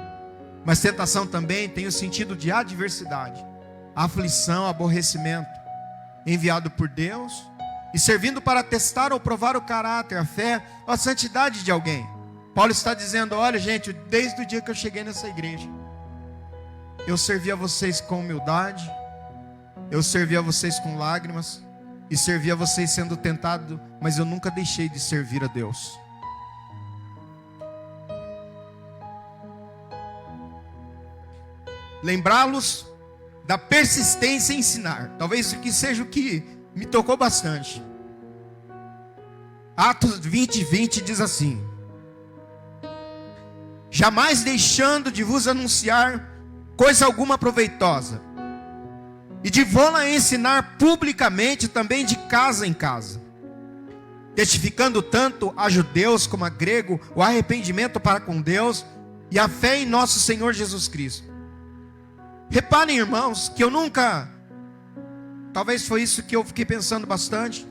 Mas tentação também tem o sentido de adversidade, aflição, aborrecimento, enviado por Deus e servindo para testar ou provar o caráter, a fé ou a santidade de alguém. Paulo está dizendo, olha gente, desde o dia que eu cheguei nessa igreja, eu servi a vocês com humildade, eu servi a vocês com lágrimas, e servi a vocês sendo tentado, mas eu nunca deixei de servir a Deus. Lembrá-los da persistência em ensinar. Talvez isso aqui seja o que me tocou bastante. Atos 20:20 diz assim: jamais deixando de vos anunciar coisa alguma proveitosa, e de vô-la ensinar publicamente também de casa em casa, testificando tanto a judeus como a grego o arrependimento para com Deus e a fé em nosso Senhor Jesus Cristo. Reparem, irmãos, que eu nunca, talvez foi isso que eu fiquei pensando bastante,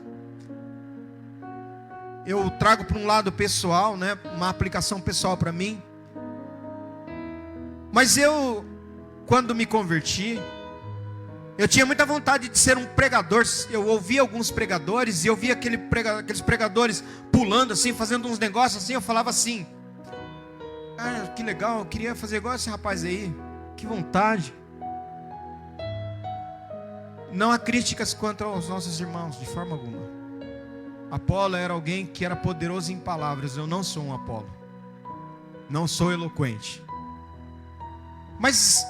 eu trago para um lado pessoal, né? Uma aplicação pessoal para mim. Mas eu, quando me converti, eu tinha muita vontade de ser um pregador. Eu ouvia alguns pregadores e eu via aqueles pregadores pulando assim, fazendo uns negócios assim. Eu falava assim: ah, que legal, eu queria fazer igual esse rapaz aí. Que vontade. Não há críticas quanto aos nossos irmãos, de forma alguma. Apolo era alguém que era poderoso em palavras. Eu não sou um Apolo. Não sou eloquente. Mas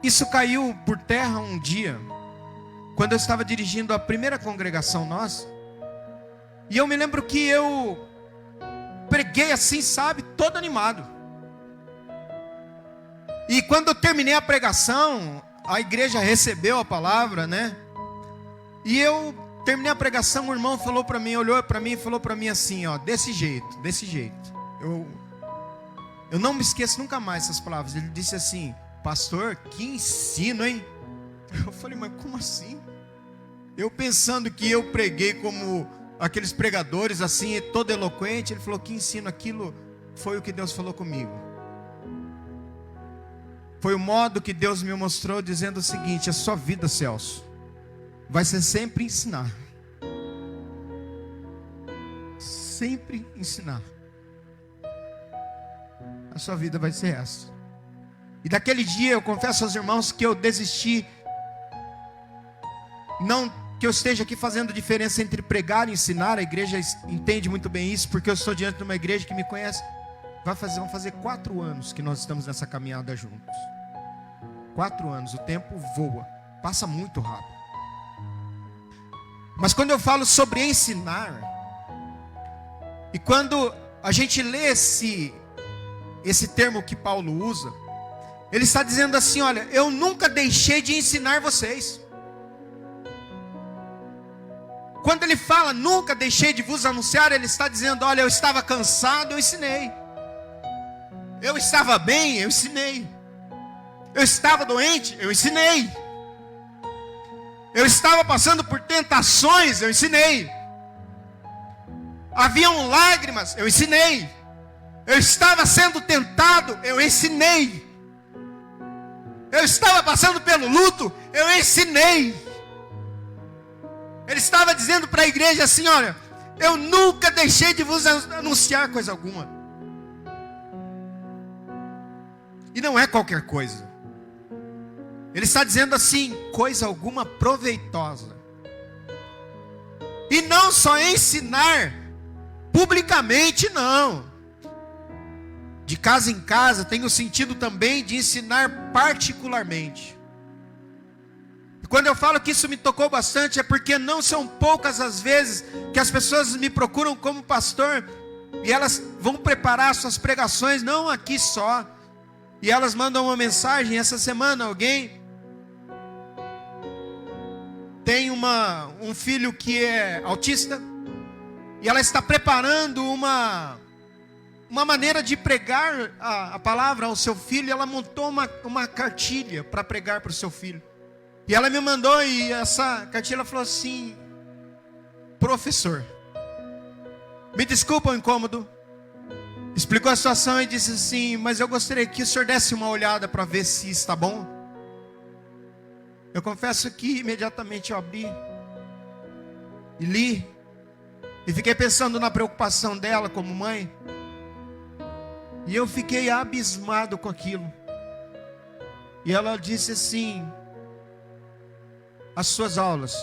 isso caiu por terra um dia, quando eu estava dirigindo a primeira congregação nossa. E eu me lembro que eu preguei assim, sabe, todo animado. E quando eu terminei a pregação, a igreja recebeu a palavra, né? E eu terminei a pregação, o irmão falou para mim, olhou para mim e falou para mim assim, ó, desse jeito. Eu não me esqueço nunca mais essas palavras. Ele disse assim: pastor, que ensino, hein? Eu falei: mas como assim? Eu pensando que eu preguei como aqueles pregadores assim, todo eloquente. Ele falou: que ensino. Aquilo foi o que Deus falou comigo. Foi o modo que Deus me mostrou, dizendo o seguinte: a sua vida, Celso, vai ser sempre ensinar. Sempre ensinar. A sua vida vai ser essa. E daquele dia eu confesso aos irmãos que eu desisti. Não que eu esteja aqui fazendo diferença entre pregar e ensinar. A igreja entende muito bem isso, porque eu estou diante de uma igreja que me conhece. Vão fazer 4 anos que nós estamos nessa caminhada juntos. 4 anos, o tempo voa, passa muito rápido. Mas quando eu falo sobre ensinar, e quando a gente lê esse termo que Paulo usa, ele está dizendo assim: olha, eu nunca deixei de ensinar vocês. Quando ele fala nunca deixei de vos anunciar, ele está dizendo: olha, eu estava cansado, eu ensinei. Eu estava bem, eu ensinei. Eu estava doente, eu ensinei. Eu estava passando por tentações, eu ensinei. Haviam lágrimas, eu ensinei. Eu estava sendo tentado, eu ensinei. Eu estava passando pelo luto, eu ensinei. Ele estava dizendo para a igreja assim: olha, eu nunca deixei de vos anunciar coisa alguma. E não é qualquer coisa. Ele está dizendo assim: coisa alguma proveitosa. E não só ensinar publicamente, não. De casa em casa tem o sentido também de ensinar particularmente. Quando eu falo que isso me tocou bastante, é porque não são poucas as vezes que as pessoas me procuram como pastor, e elas vão preparar suas pregações, não aqui só, e elas mandam uma mensagem. Essa semana alguém tem um filho que é autista, e ela está preparando uma maneira de pregar a palavra ao seu filho. E ela montou uma cartilha para pregar para o seu filho. E ela me mandou, e essa cartilha falou assim: professor, me desculpa o incômodo. Explicou a situação e disse assim: mas eu gostaria que o senhor desse uma olhada para ver se está bom. Eu confesso que imediatamente eu abri e li, e fiquei pensando na preocupação dela como mãe. E eu fiquei abismado com aquilo. E ela disse assim: as suas aulas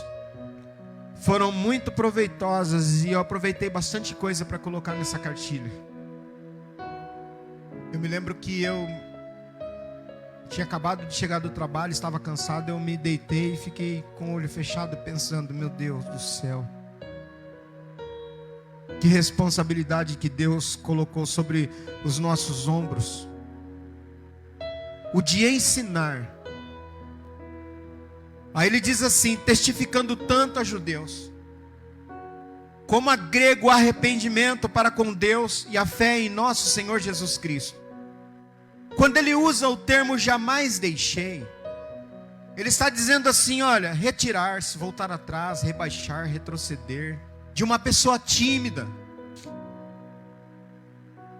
foram muito proveitosas, e eu aproveitei bastante coisa para colocar nessa cartilha. Eu me lembro que eu tinha acabado de chegar do trabalho, estava cansado, eu me deitei e fiquei com o olho fechado pensando: meu Deus do céu, que responsabilidade que Deus colocou sobre os nossos ombros. O de ensinar. Aí ele diz assim: testificando tanto a judeus como a grego, o arrependimento para com Deus e a fé em nosso Senhor Jesus Cristo. Quando ele usa o termo jamais deixei, ele está dizendo assim: olha, retirar-se, voltar atrás, rebaixar, retroceder, de uma pessoa tímida,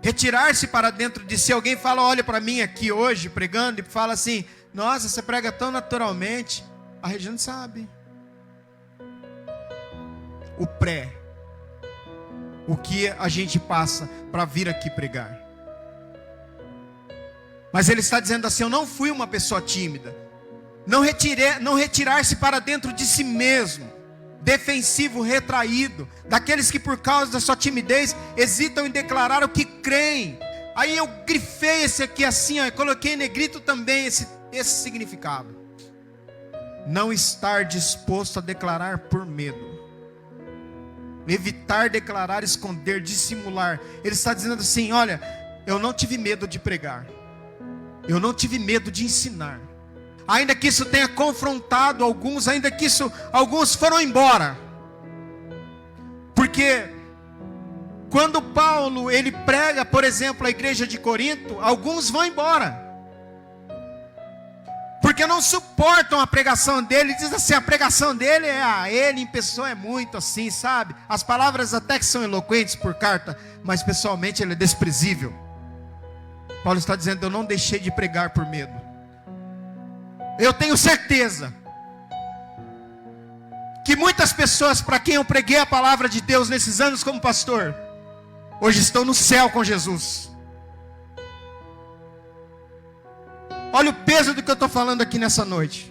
Retirar-se para dentro de si. Alguém fala, olha para mim aqui hoje, pregando, e fala assim, nossa, você prega tão naturalmente. A Regiane sabe. O pré. O que a gente passa para vir aqui pregar. Mas ele está dizendo assim, eu não fui uma pessoa tímida. Não retirar-se para dentro de si mesmo. Defensivo, retraído. Daqueles que por causa da sua timidez hesitam em declarar o que creem. Aí eu grifei esse aqui assim, ó, coloquei em negrito também esse significado. Não estar disposto a declarar por medo. Evitar declarar, esconder, dissimular. Ele está dizendo assim, olha, eu não tive medo de pregar. Eu não tive medo de ensinar. Ainda que isso tenha confrontado alguns, ainda que alguns foram embora. Porque quando Paulo, ele prega, por exemplo, a igreja de Corinto, alguns vão embora. Porque não suportam a pregação dele. Diz assim, a pregação dele ele em pessoa é muito assim, sabe? As palavras até que são eloquentes por carta, mas pessoalmente ele é desprezível. Paulo está dizendo, eu não deixei de pregar por medo. Eu tenho certeza que muitas pessoas para quem eu preguei a palavra de Deus nesses anos como pastor, hoje estão no céu com Jesus. Olha o peso do que eu estou falando aqui nessa noite.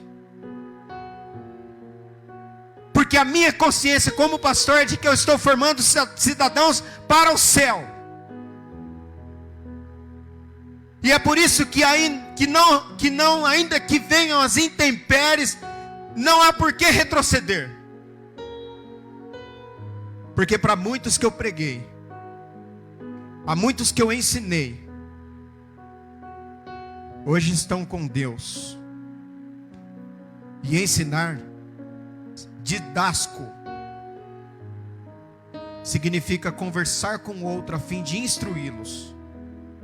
Porque a minha consciência como pastor é de que eu estou formando cidadãos para o céu. E é por isso que ainda que venham as intempéries, não há por que retroceder. Porque para muitos que eu preguei, a muitos que eu ensinei, hoje estão com Deus. E ensinar, didasco, significa conversar com o outro a fim de instruí-los.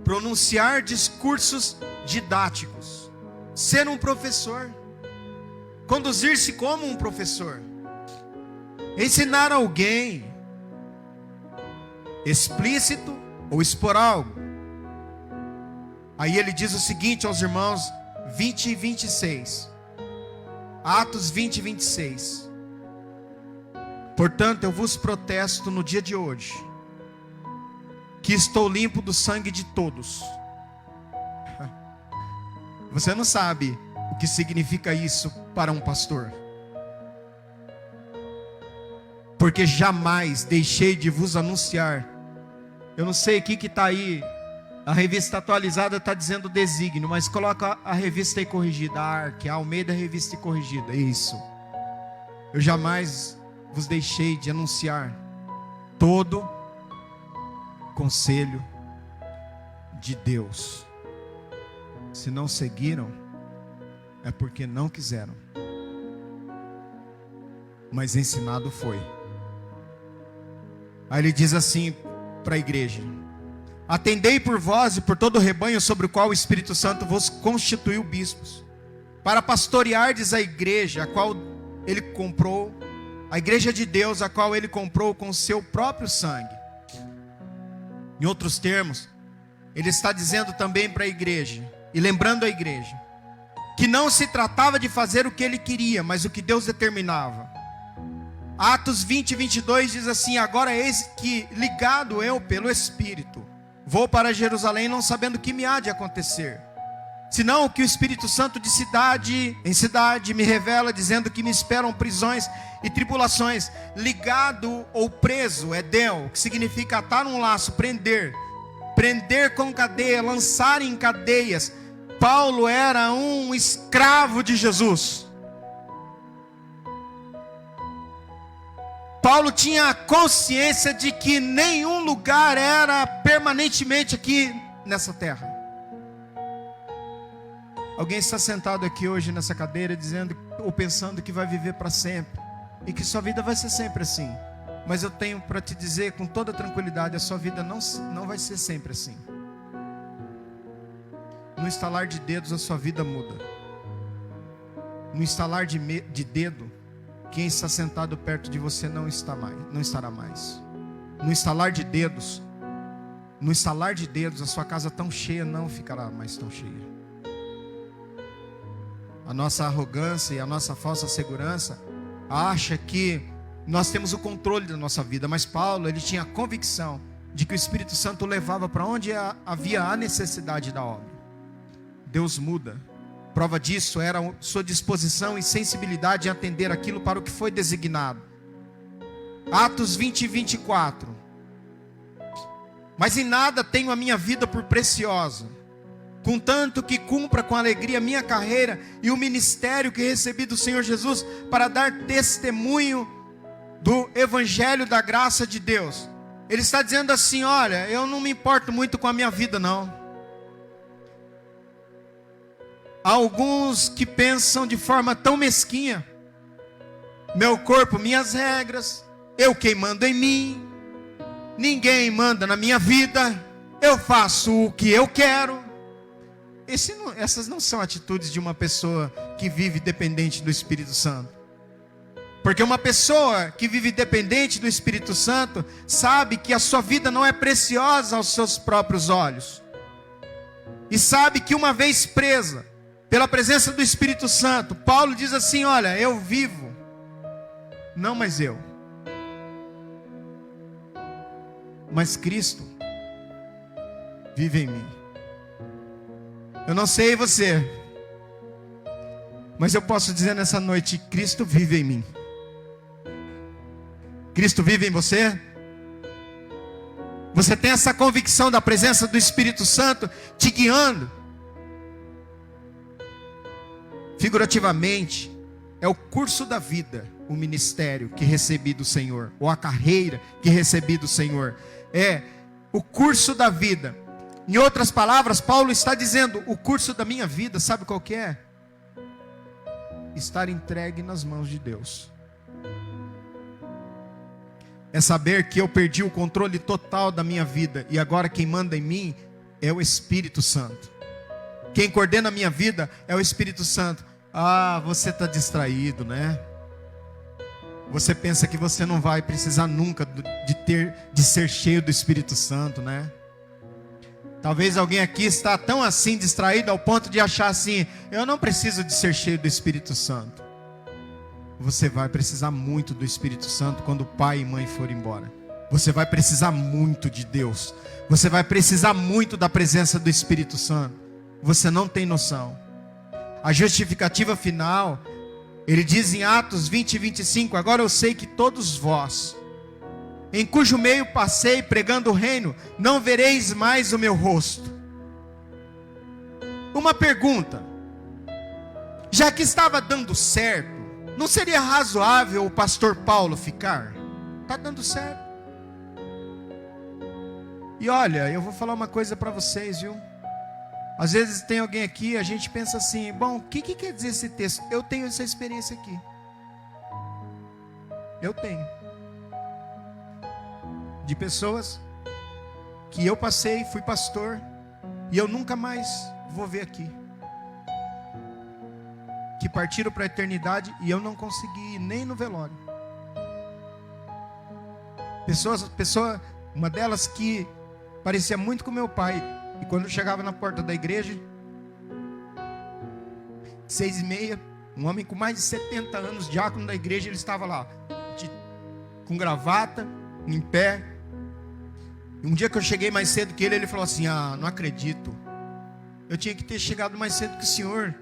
Pronunciar discursos didáticos. Ser um professor. Conduzir-se como um professor. Ensinar alguém. Explícito ou expor algo. Aí ele diz o seguinte aos irmãos, 20 e 26. Atos 20 e 26. Portanto, eu vos protesto no dia de hoje, que estou limpo do sangue de todos. Você não sabe o que significa isso para um pastor. Porque jamais deixei de vos anunciar. Eu não sei o que está aí. A revista atualizada está dizendo desígnio, mas coloca a revista aí corrigida, a ARC, a Almeida Revista Corrigida. Isso. Eu jamais vos deixei de anunciar todo conselho de Deus. Se não seguiram, é porque não quiseram. Mas ensinado foi. Aí ele diz assim para a igreja: atendei por vós e por todo o rebanho sobre o qual o Espírito Santo vos constituiu bispos, para pastoreardes a igreja, a qual ele comprou, a igreja de Deus, a qual ele comprou com o seu próprio sangue. Em outros termos, ele está dizendo também para a igreja, e lembrando a igreja, que não se tratava de fazer o que ele queria, mas o que Deus determinava. Atos 20 e 22 diz assim: agora eis que, ligado eu pelo Espírito, vou para Jerusalém, não sabendo o que me há de acontecer, senão o que o Espírito Santo de cidade em cidade me revela, dizendo que me esperam prisões e tribulações. Ligado ou preso é del, que significa atar um laço, prender com cadeia, lançar em cadeias. Paulo era um escravo de Jesus. Paulo tinha consciência de que nenhum lugar era permanentemente aqui nessa terra. Alguém está sentado aqui hoje nessa cadeira dizendo ou pensando que vai viver para sempre e que sua vida vai ser sempre assim. Mas eu tenho para te dizer com toda tranquilidade, a sua vida não vai ser sempre assim. No estalar de dedos a sua vida muda. No estalar de dedo, quem está sentado perto de você não estará mais. No estalar de dedos, no estalar de dedos, a sua casa tão cheia não ficará mais tão cheia. A nossa arrogância e a nossa falsa segurança acha que nós temos o controle da nossa vida, mas Paulo, ele tinha a convicção de que o Espírito Santo o levava para onde havia a necessidade da obra. Deus muda. Prova disso era sua disposição e sensibilidade em atender aquilo para o que foi designado. Atos 20 e 24. Mas em nada tenho a minha vida por preciosa, contanto que cumpra com alegria a minha carreira e o ministério que recebi do Senhor Jesus para dar testemunho do Evangelho da graça de Deus. Ele está dizendo assim: olha, eu não me importo muito com a minha vida não. Há alguns que pensam de forma tão mesquinha: meu corpo, minhas regras, eu quem mando em mim, ninguém manda na minha vida, eu faço o que eu quero. Essas não são atitudes de uma pessoa que vive dependente do Espírito Santo. Porque uma pessoa que vive dependente do Espírito Santo sabe que a sua vida não é preciosa aos seus próprios olhos. E sabe que uma vez presa pela presença do Espírito Santo, Paulo diz assim: olha, eu vivo, não mais eu, mas Cristo vive em mim. Eu não sei você, mas eu posso dizer nessa noite: Cristo vive em mim. Cristo vive em você? Você tem essa convicção da presença do Espírito Santo te guiando? Figurativamente, é o curso da vida, o ministério que recebi do Senhor, ou a carreira que recebi do Senhor. É o curso da vida. Em outras palavras, Paulo está dizendo: o curso da minha vida, sabe qual que é? Estar entregue nas mãos de Deus. É saber que eu perdi o controle total da minha vida, e agora quem manda em mim é o Espírito Santo. Quem coordena a minha vida é o Espírito Santo. Ah, você está distraído, né? Você pensa que você não vai precisar nunca de ser cheio do Espírito Santo, né? Talvez alguém aqui está tão assim distraído ao ponto de achar assim: eu não preciso de ser cheio do Espírito Santo. Você vai precisar muito do Espírito Santo quando o pai e mãe forem embora. Você vai precisar muito de Deus. Você vai precisar muito da presença do Espírito Santo. Você não tem noção. A justificativa final, ele diz em Atos 20 e 25: agora eu sei que todos vós, em cujo meio passei pregando o reino, não vereis mais o meu rosto. Uma pergunta: já que estava dando certo, não seria razoável o pastor Paulo ficar? Está dando certo. E olha, eu vou falar uma coisa para vocês, viu? Às vezes tem alguém aqui, a gente pensa assim: bom, o que quer dizer esse texto? Eu tenho essa experiência aqui. Eu tenho. De pessoas que eu passei, fui pastor, e eu nunca mais vou ver aqui. Que partiram para a eternidade e eu não consegui ir nem no velório. Pessoa, uma delas que parecia muito com meu pai, e quando eu chegava na porta da igreja, 6h30, um homem com mais de 70 anos, diácono da igreja, ele estava lá, com gravata, em pé. E um dia que eu cheguei mais cedo que ele, ele falou assim: ah, não acredito, eu tinha que ter chegado mais cedo que o senhor.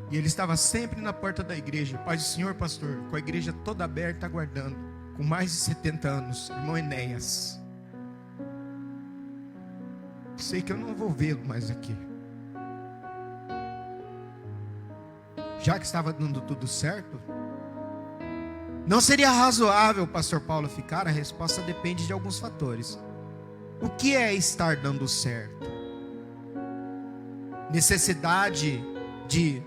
E ele estava sempre na porta da igreja. Paz do Senhor, pastor, com a igreja toda aberta, aguardando, com mais de 70 anos, irmão Enéas. Sei que eu não vou vê-lo mais aqui. Já que estava dando tudo certo, não seria razoável o pastor Paulo ficar? A resposta depende de alguns fatores. O que é estar dando certo? Necessidade de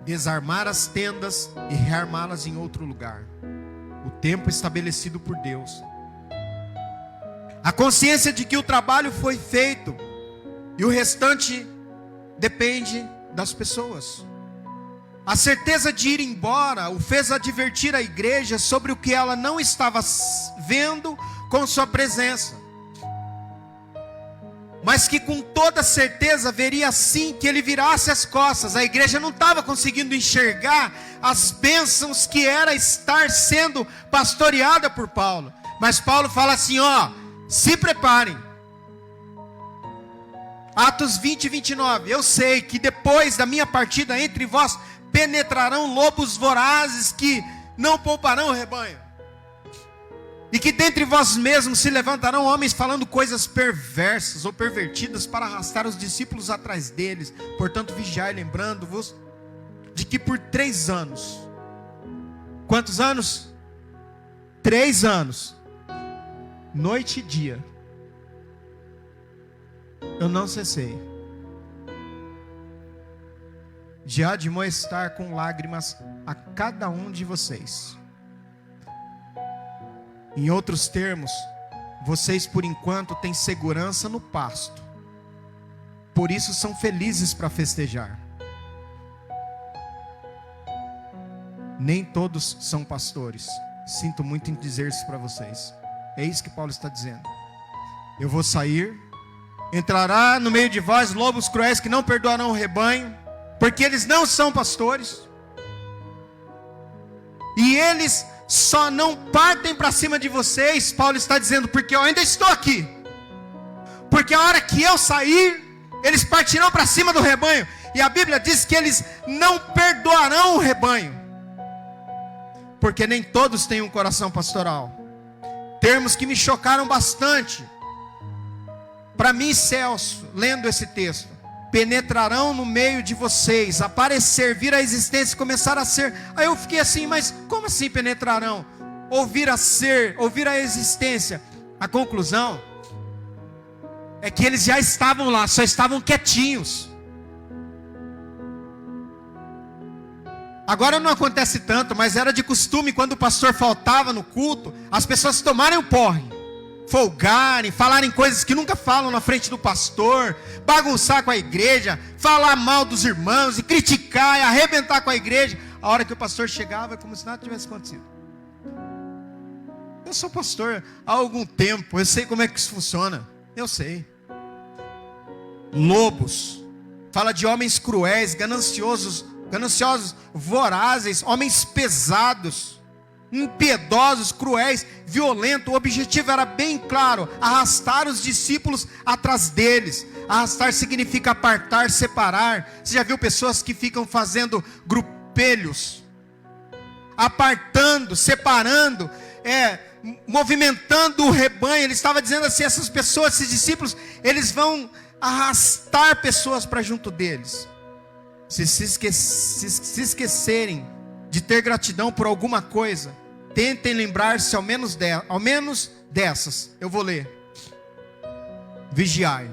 desarmar as tendas e rearmá-las em outro lugar. O tempo estabelecido por Deus. A consciência de que o trabalho foi feito e o restante depende das pessoas. A certeza de ir embora o fez advertir a igreja sobre o que ela não estava vendo com sua presença, mas que com toda certeza veria assim que ele virasse as costas. A igreja não estava conseguindo enxergar as bênçãos que era estar sendo pastoreada por Paulo. Mas Paulo fala assim, ó, se preparem. Atos 20 e 29, eu sei que depois da minha partida entre vós, penetrarão lobos vorazes que não pouparão o rebanho. E que dentre vós mesmos se levantarão homens falando coisas perversas ou pervertidas para arrastar os discípulos atrás deles. Portanto, vigiai, lembrando-vos de que por 3 anos, quantos anos? 3 anos, noite e dia, eu não cessei de admoestar com lágrimas a cada um de vocês. Em outros termos, vocês por enquanto têm segurança no pasto, por isso são felizes para festejar. Nem todos são pastores, sinto muito em dizer isso para vocês. É isso que Paulo está dizendo. Eu vou sair, entrará no meio de vós lobos cruéis que não perdoarão o rebanho, porque eles não são pastores, e eles só não partem para cima de vocês, Paulo está dizendo, porque eu ainda estou aqui, porque a hora que eu sair, eles partirão para cima do rebanho, e a Bíblia diz que eles não perdoarão o rebanho, porque nem todos têm um coração pastoral. Termos que me chocaram bastante, para mim, Celso, lendo esse texto, penetrarão no meio de vocês, aparecer, vir à existência, começar a ser. Aí eu fiquei assim, mas como assim penetrarão? Ouvir a ser, ouvir a existência. A conclusão é que eles já estavam lá, só estavam quietinhos. Agora não acontece tanto, mas era de costume quando o pastor faltava no culto, as pessoas tomarem o porre, folgarem, falarem coisas que nunca falam na frente do pastor, bagunçar com a igreja, falar mal dos irmãos, e criticar, e arrebentar com a igreja. A hora que o pastor chegava, é como se nada tivesse acontecido. Eu sou pastor há algum tempo, eu sei como é que isso funciona, eu sei. Lobos, fala de homens cruéis, gananciosos, vorazes, homens pesados, impiedosos, cruéis, violentos. O objetivo era bem claro: arrastar os discípulos atrás deles. Arrastar significa apartar, separar. Você já viu pessoas que ficam fazendo grupelhos, apartando, separando, movimentando o rebanho? Ele estava dizendo assim: essas pessoas, esses discípulos, eles vão arrastar pessoas para junto deles. Se esquecerem de ter gratidão por alguma coisa, tentem lembrar-se ao menos dessas. Eu vou ler. Vigiai,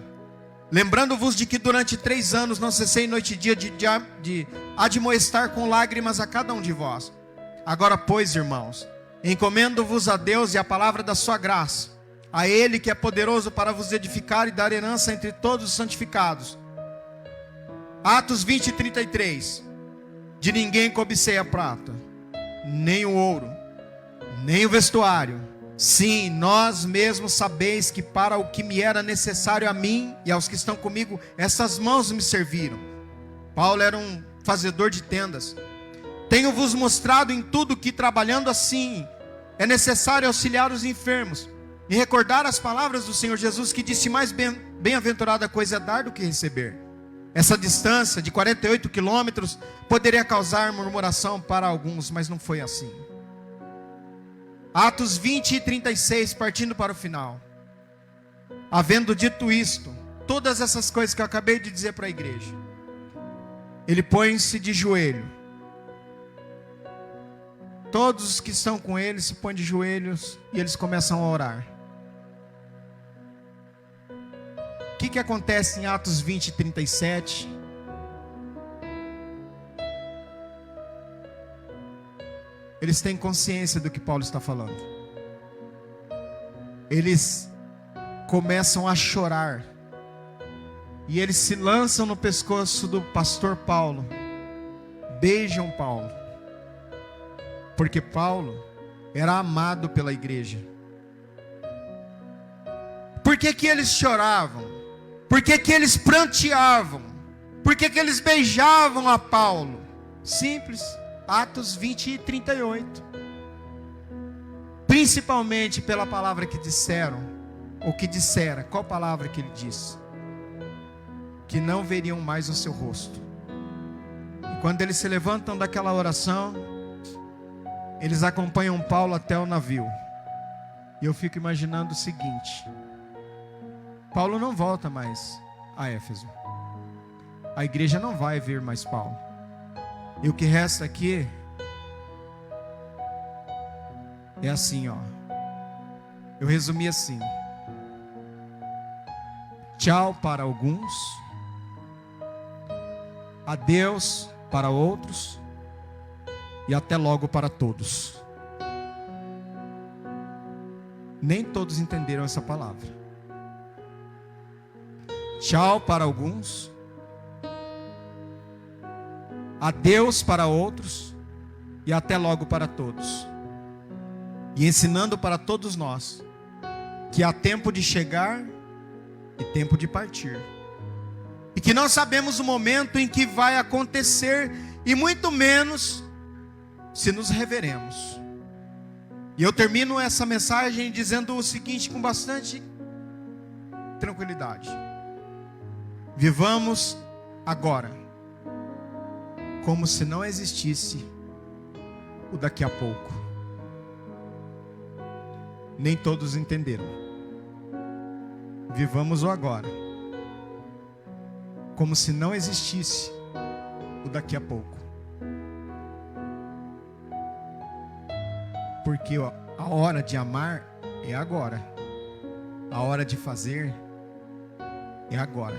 lembrando-vos de que durante 3 anos não cessei noite e dia de admoestar com lágrimas a cada um de vós. Agora, pois, irmãos, encomendo-vos a Deus e a palavra da sua graça, a Ele que é poderoso para vos edificar e dar herança entre todos os santificados. Atos 20 e 33. De ninguém cobicei a prata, nem o ouro, nem o vestuário. Sim, nós mesmos sabeis que para o que me era necessário a mim e aos que estão comigo, essas mãos me serviram. Paulo era um fazedor de tendas. Tenho-vos mostrado em tudo que, trabalhando assim, é necessário auxiliar os enfermos e recordar as palavras do Senhor Jesus, que disse: mais bem-aventurada coisa é dar do que receber. Essa distância de 48 quilômetros poderia causar murmuração para alguns, mas não foi assim. Atos 20 e 36, partindo para o final. Havendo dito isto, todas essas coisas que eu acabei de dizer para a igreja, ele põe-se de joelho. Todos os que estão com ele se põem de joelhos e eles começam a orar. O que acontece em Atos 20 e 37? Eles têm consciência do que Paulo está falando. Eles começam a chorar. E eles se lançam no pescoço do pastor Paulo, beijam Paulo. Porque Paulo era amado pela igreja. Por que que eles choravam? Por que que eles pranteavam? Por que que eles beijavam a Paulo? Simples. Atos 20 e 38. Principalmente pela palavra que disseram, ou que dissera. Qual palavra que ele disse? Que não veriam mais o seu rosto. E quando eles se levantam daquela oração, eles acompanham Paulo até o navio. E eu fico imaginando o seguinte: Paulo não volta mais a Éfeso. A igreja não vai ver mais Paulo. E o que resta aqui é assim, ó. Eu resumi assim: tchau para alguns, adeus para outros, e até logo para todos. Nem todos entenderam essa palavra. Tchau para alguns, adeus para outros, e até logo para todos. E ensinando para todos nós que há tempo de chegar e tempo de partir. E que não sabemos o momento em que vai acontecer, e muito menos se nos reveremos. E eu termino essa mensagem dizendo o seguinte com bastante tranquilidade: vivamos agora como se não existisse o daqui a pouco. Nem todos entenderam. Vivamos o agora como se não existisse o daqui a pouco. Porque a hora de amar é agora. A hora de fazer é agora.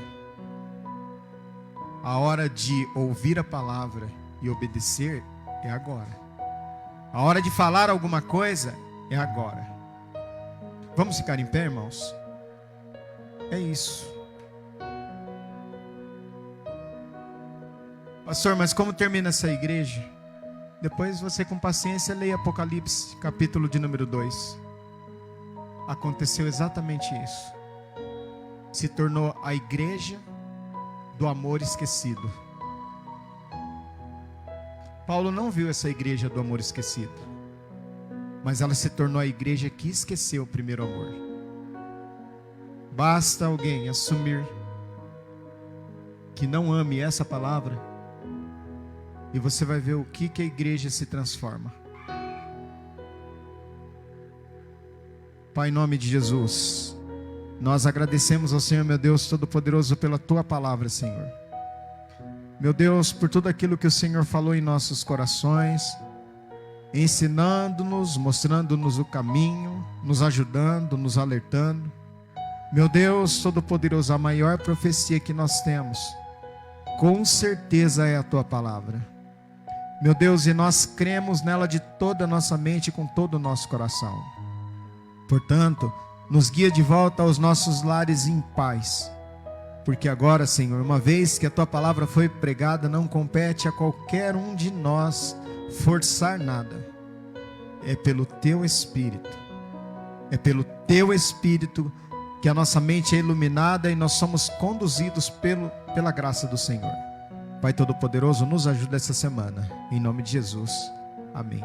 A hora de ouvir a palavra e obedecer é agora. A hora de falar alguma coisa é agora. Vamos ficar em pé, irmãos? É isso. Pastor, mas como termina essa igreja? Depois você, com paciência, leia Apocalipse, capítulo de número 2. Aconteceu exatamente isso. Se tornou a igreja do amor esquecido. Paulo não viu essa igreja do amor esquecido, mas ela se tornou a igreja que esqueceu o primeiro amor. Basta alguém assumir que não ame essa palavra, e você vai ver o que a igreja se transforma. Pai, em nome de Jesus, nós agradecemos ao Senhor, meu Deus Todo-Poderoso, pela Tua palavra, Senhor. Meu Deus, por tudo aquilo que o Senhor falou em nossos corações, ensinando-nos, mostrando-nos o caminho, nos ajudando, nos alertando. Meu Deus Todo-Poderoso, a maior profecia que nós temos, com certeza é a Tua palavra. Meu Deus, e nós cremos nela de toda a nossa mente e com todo o nosso coração. Portanto, nos guia de volta aos nossos lares em paz. Porque agora, Senhor, uma vez que a Tua palavra foi pregada, não compete a qualquer um de nós forçar nada. É pelo Teu Espírito. É pelo Teu Espírito que a nossa mente é iluminada e nós somos conduzidos pela graça do Senhor. Pai Todo-Poderoso, nos ajuda essa semana. Em nome de Jesus. Amém.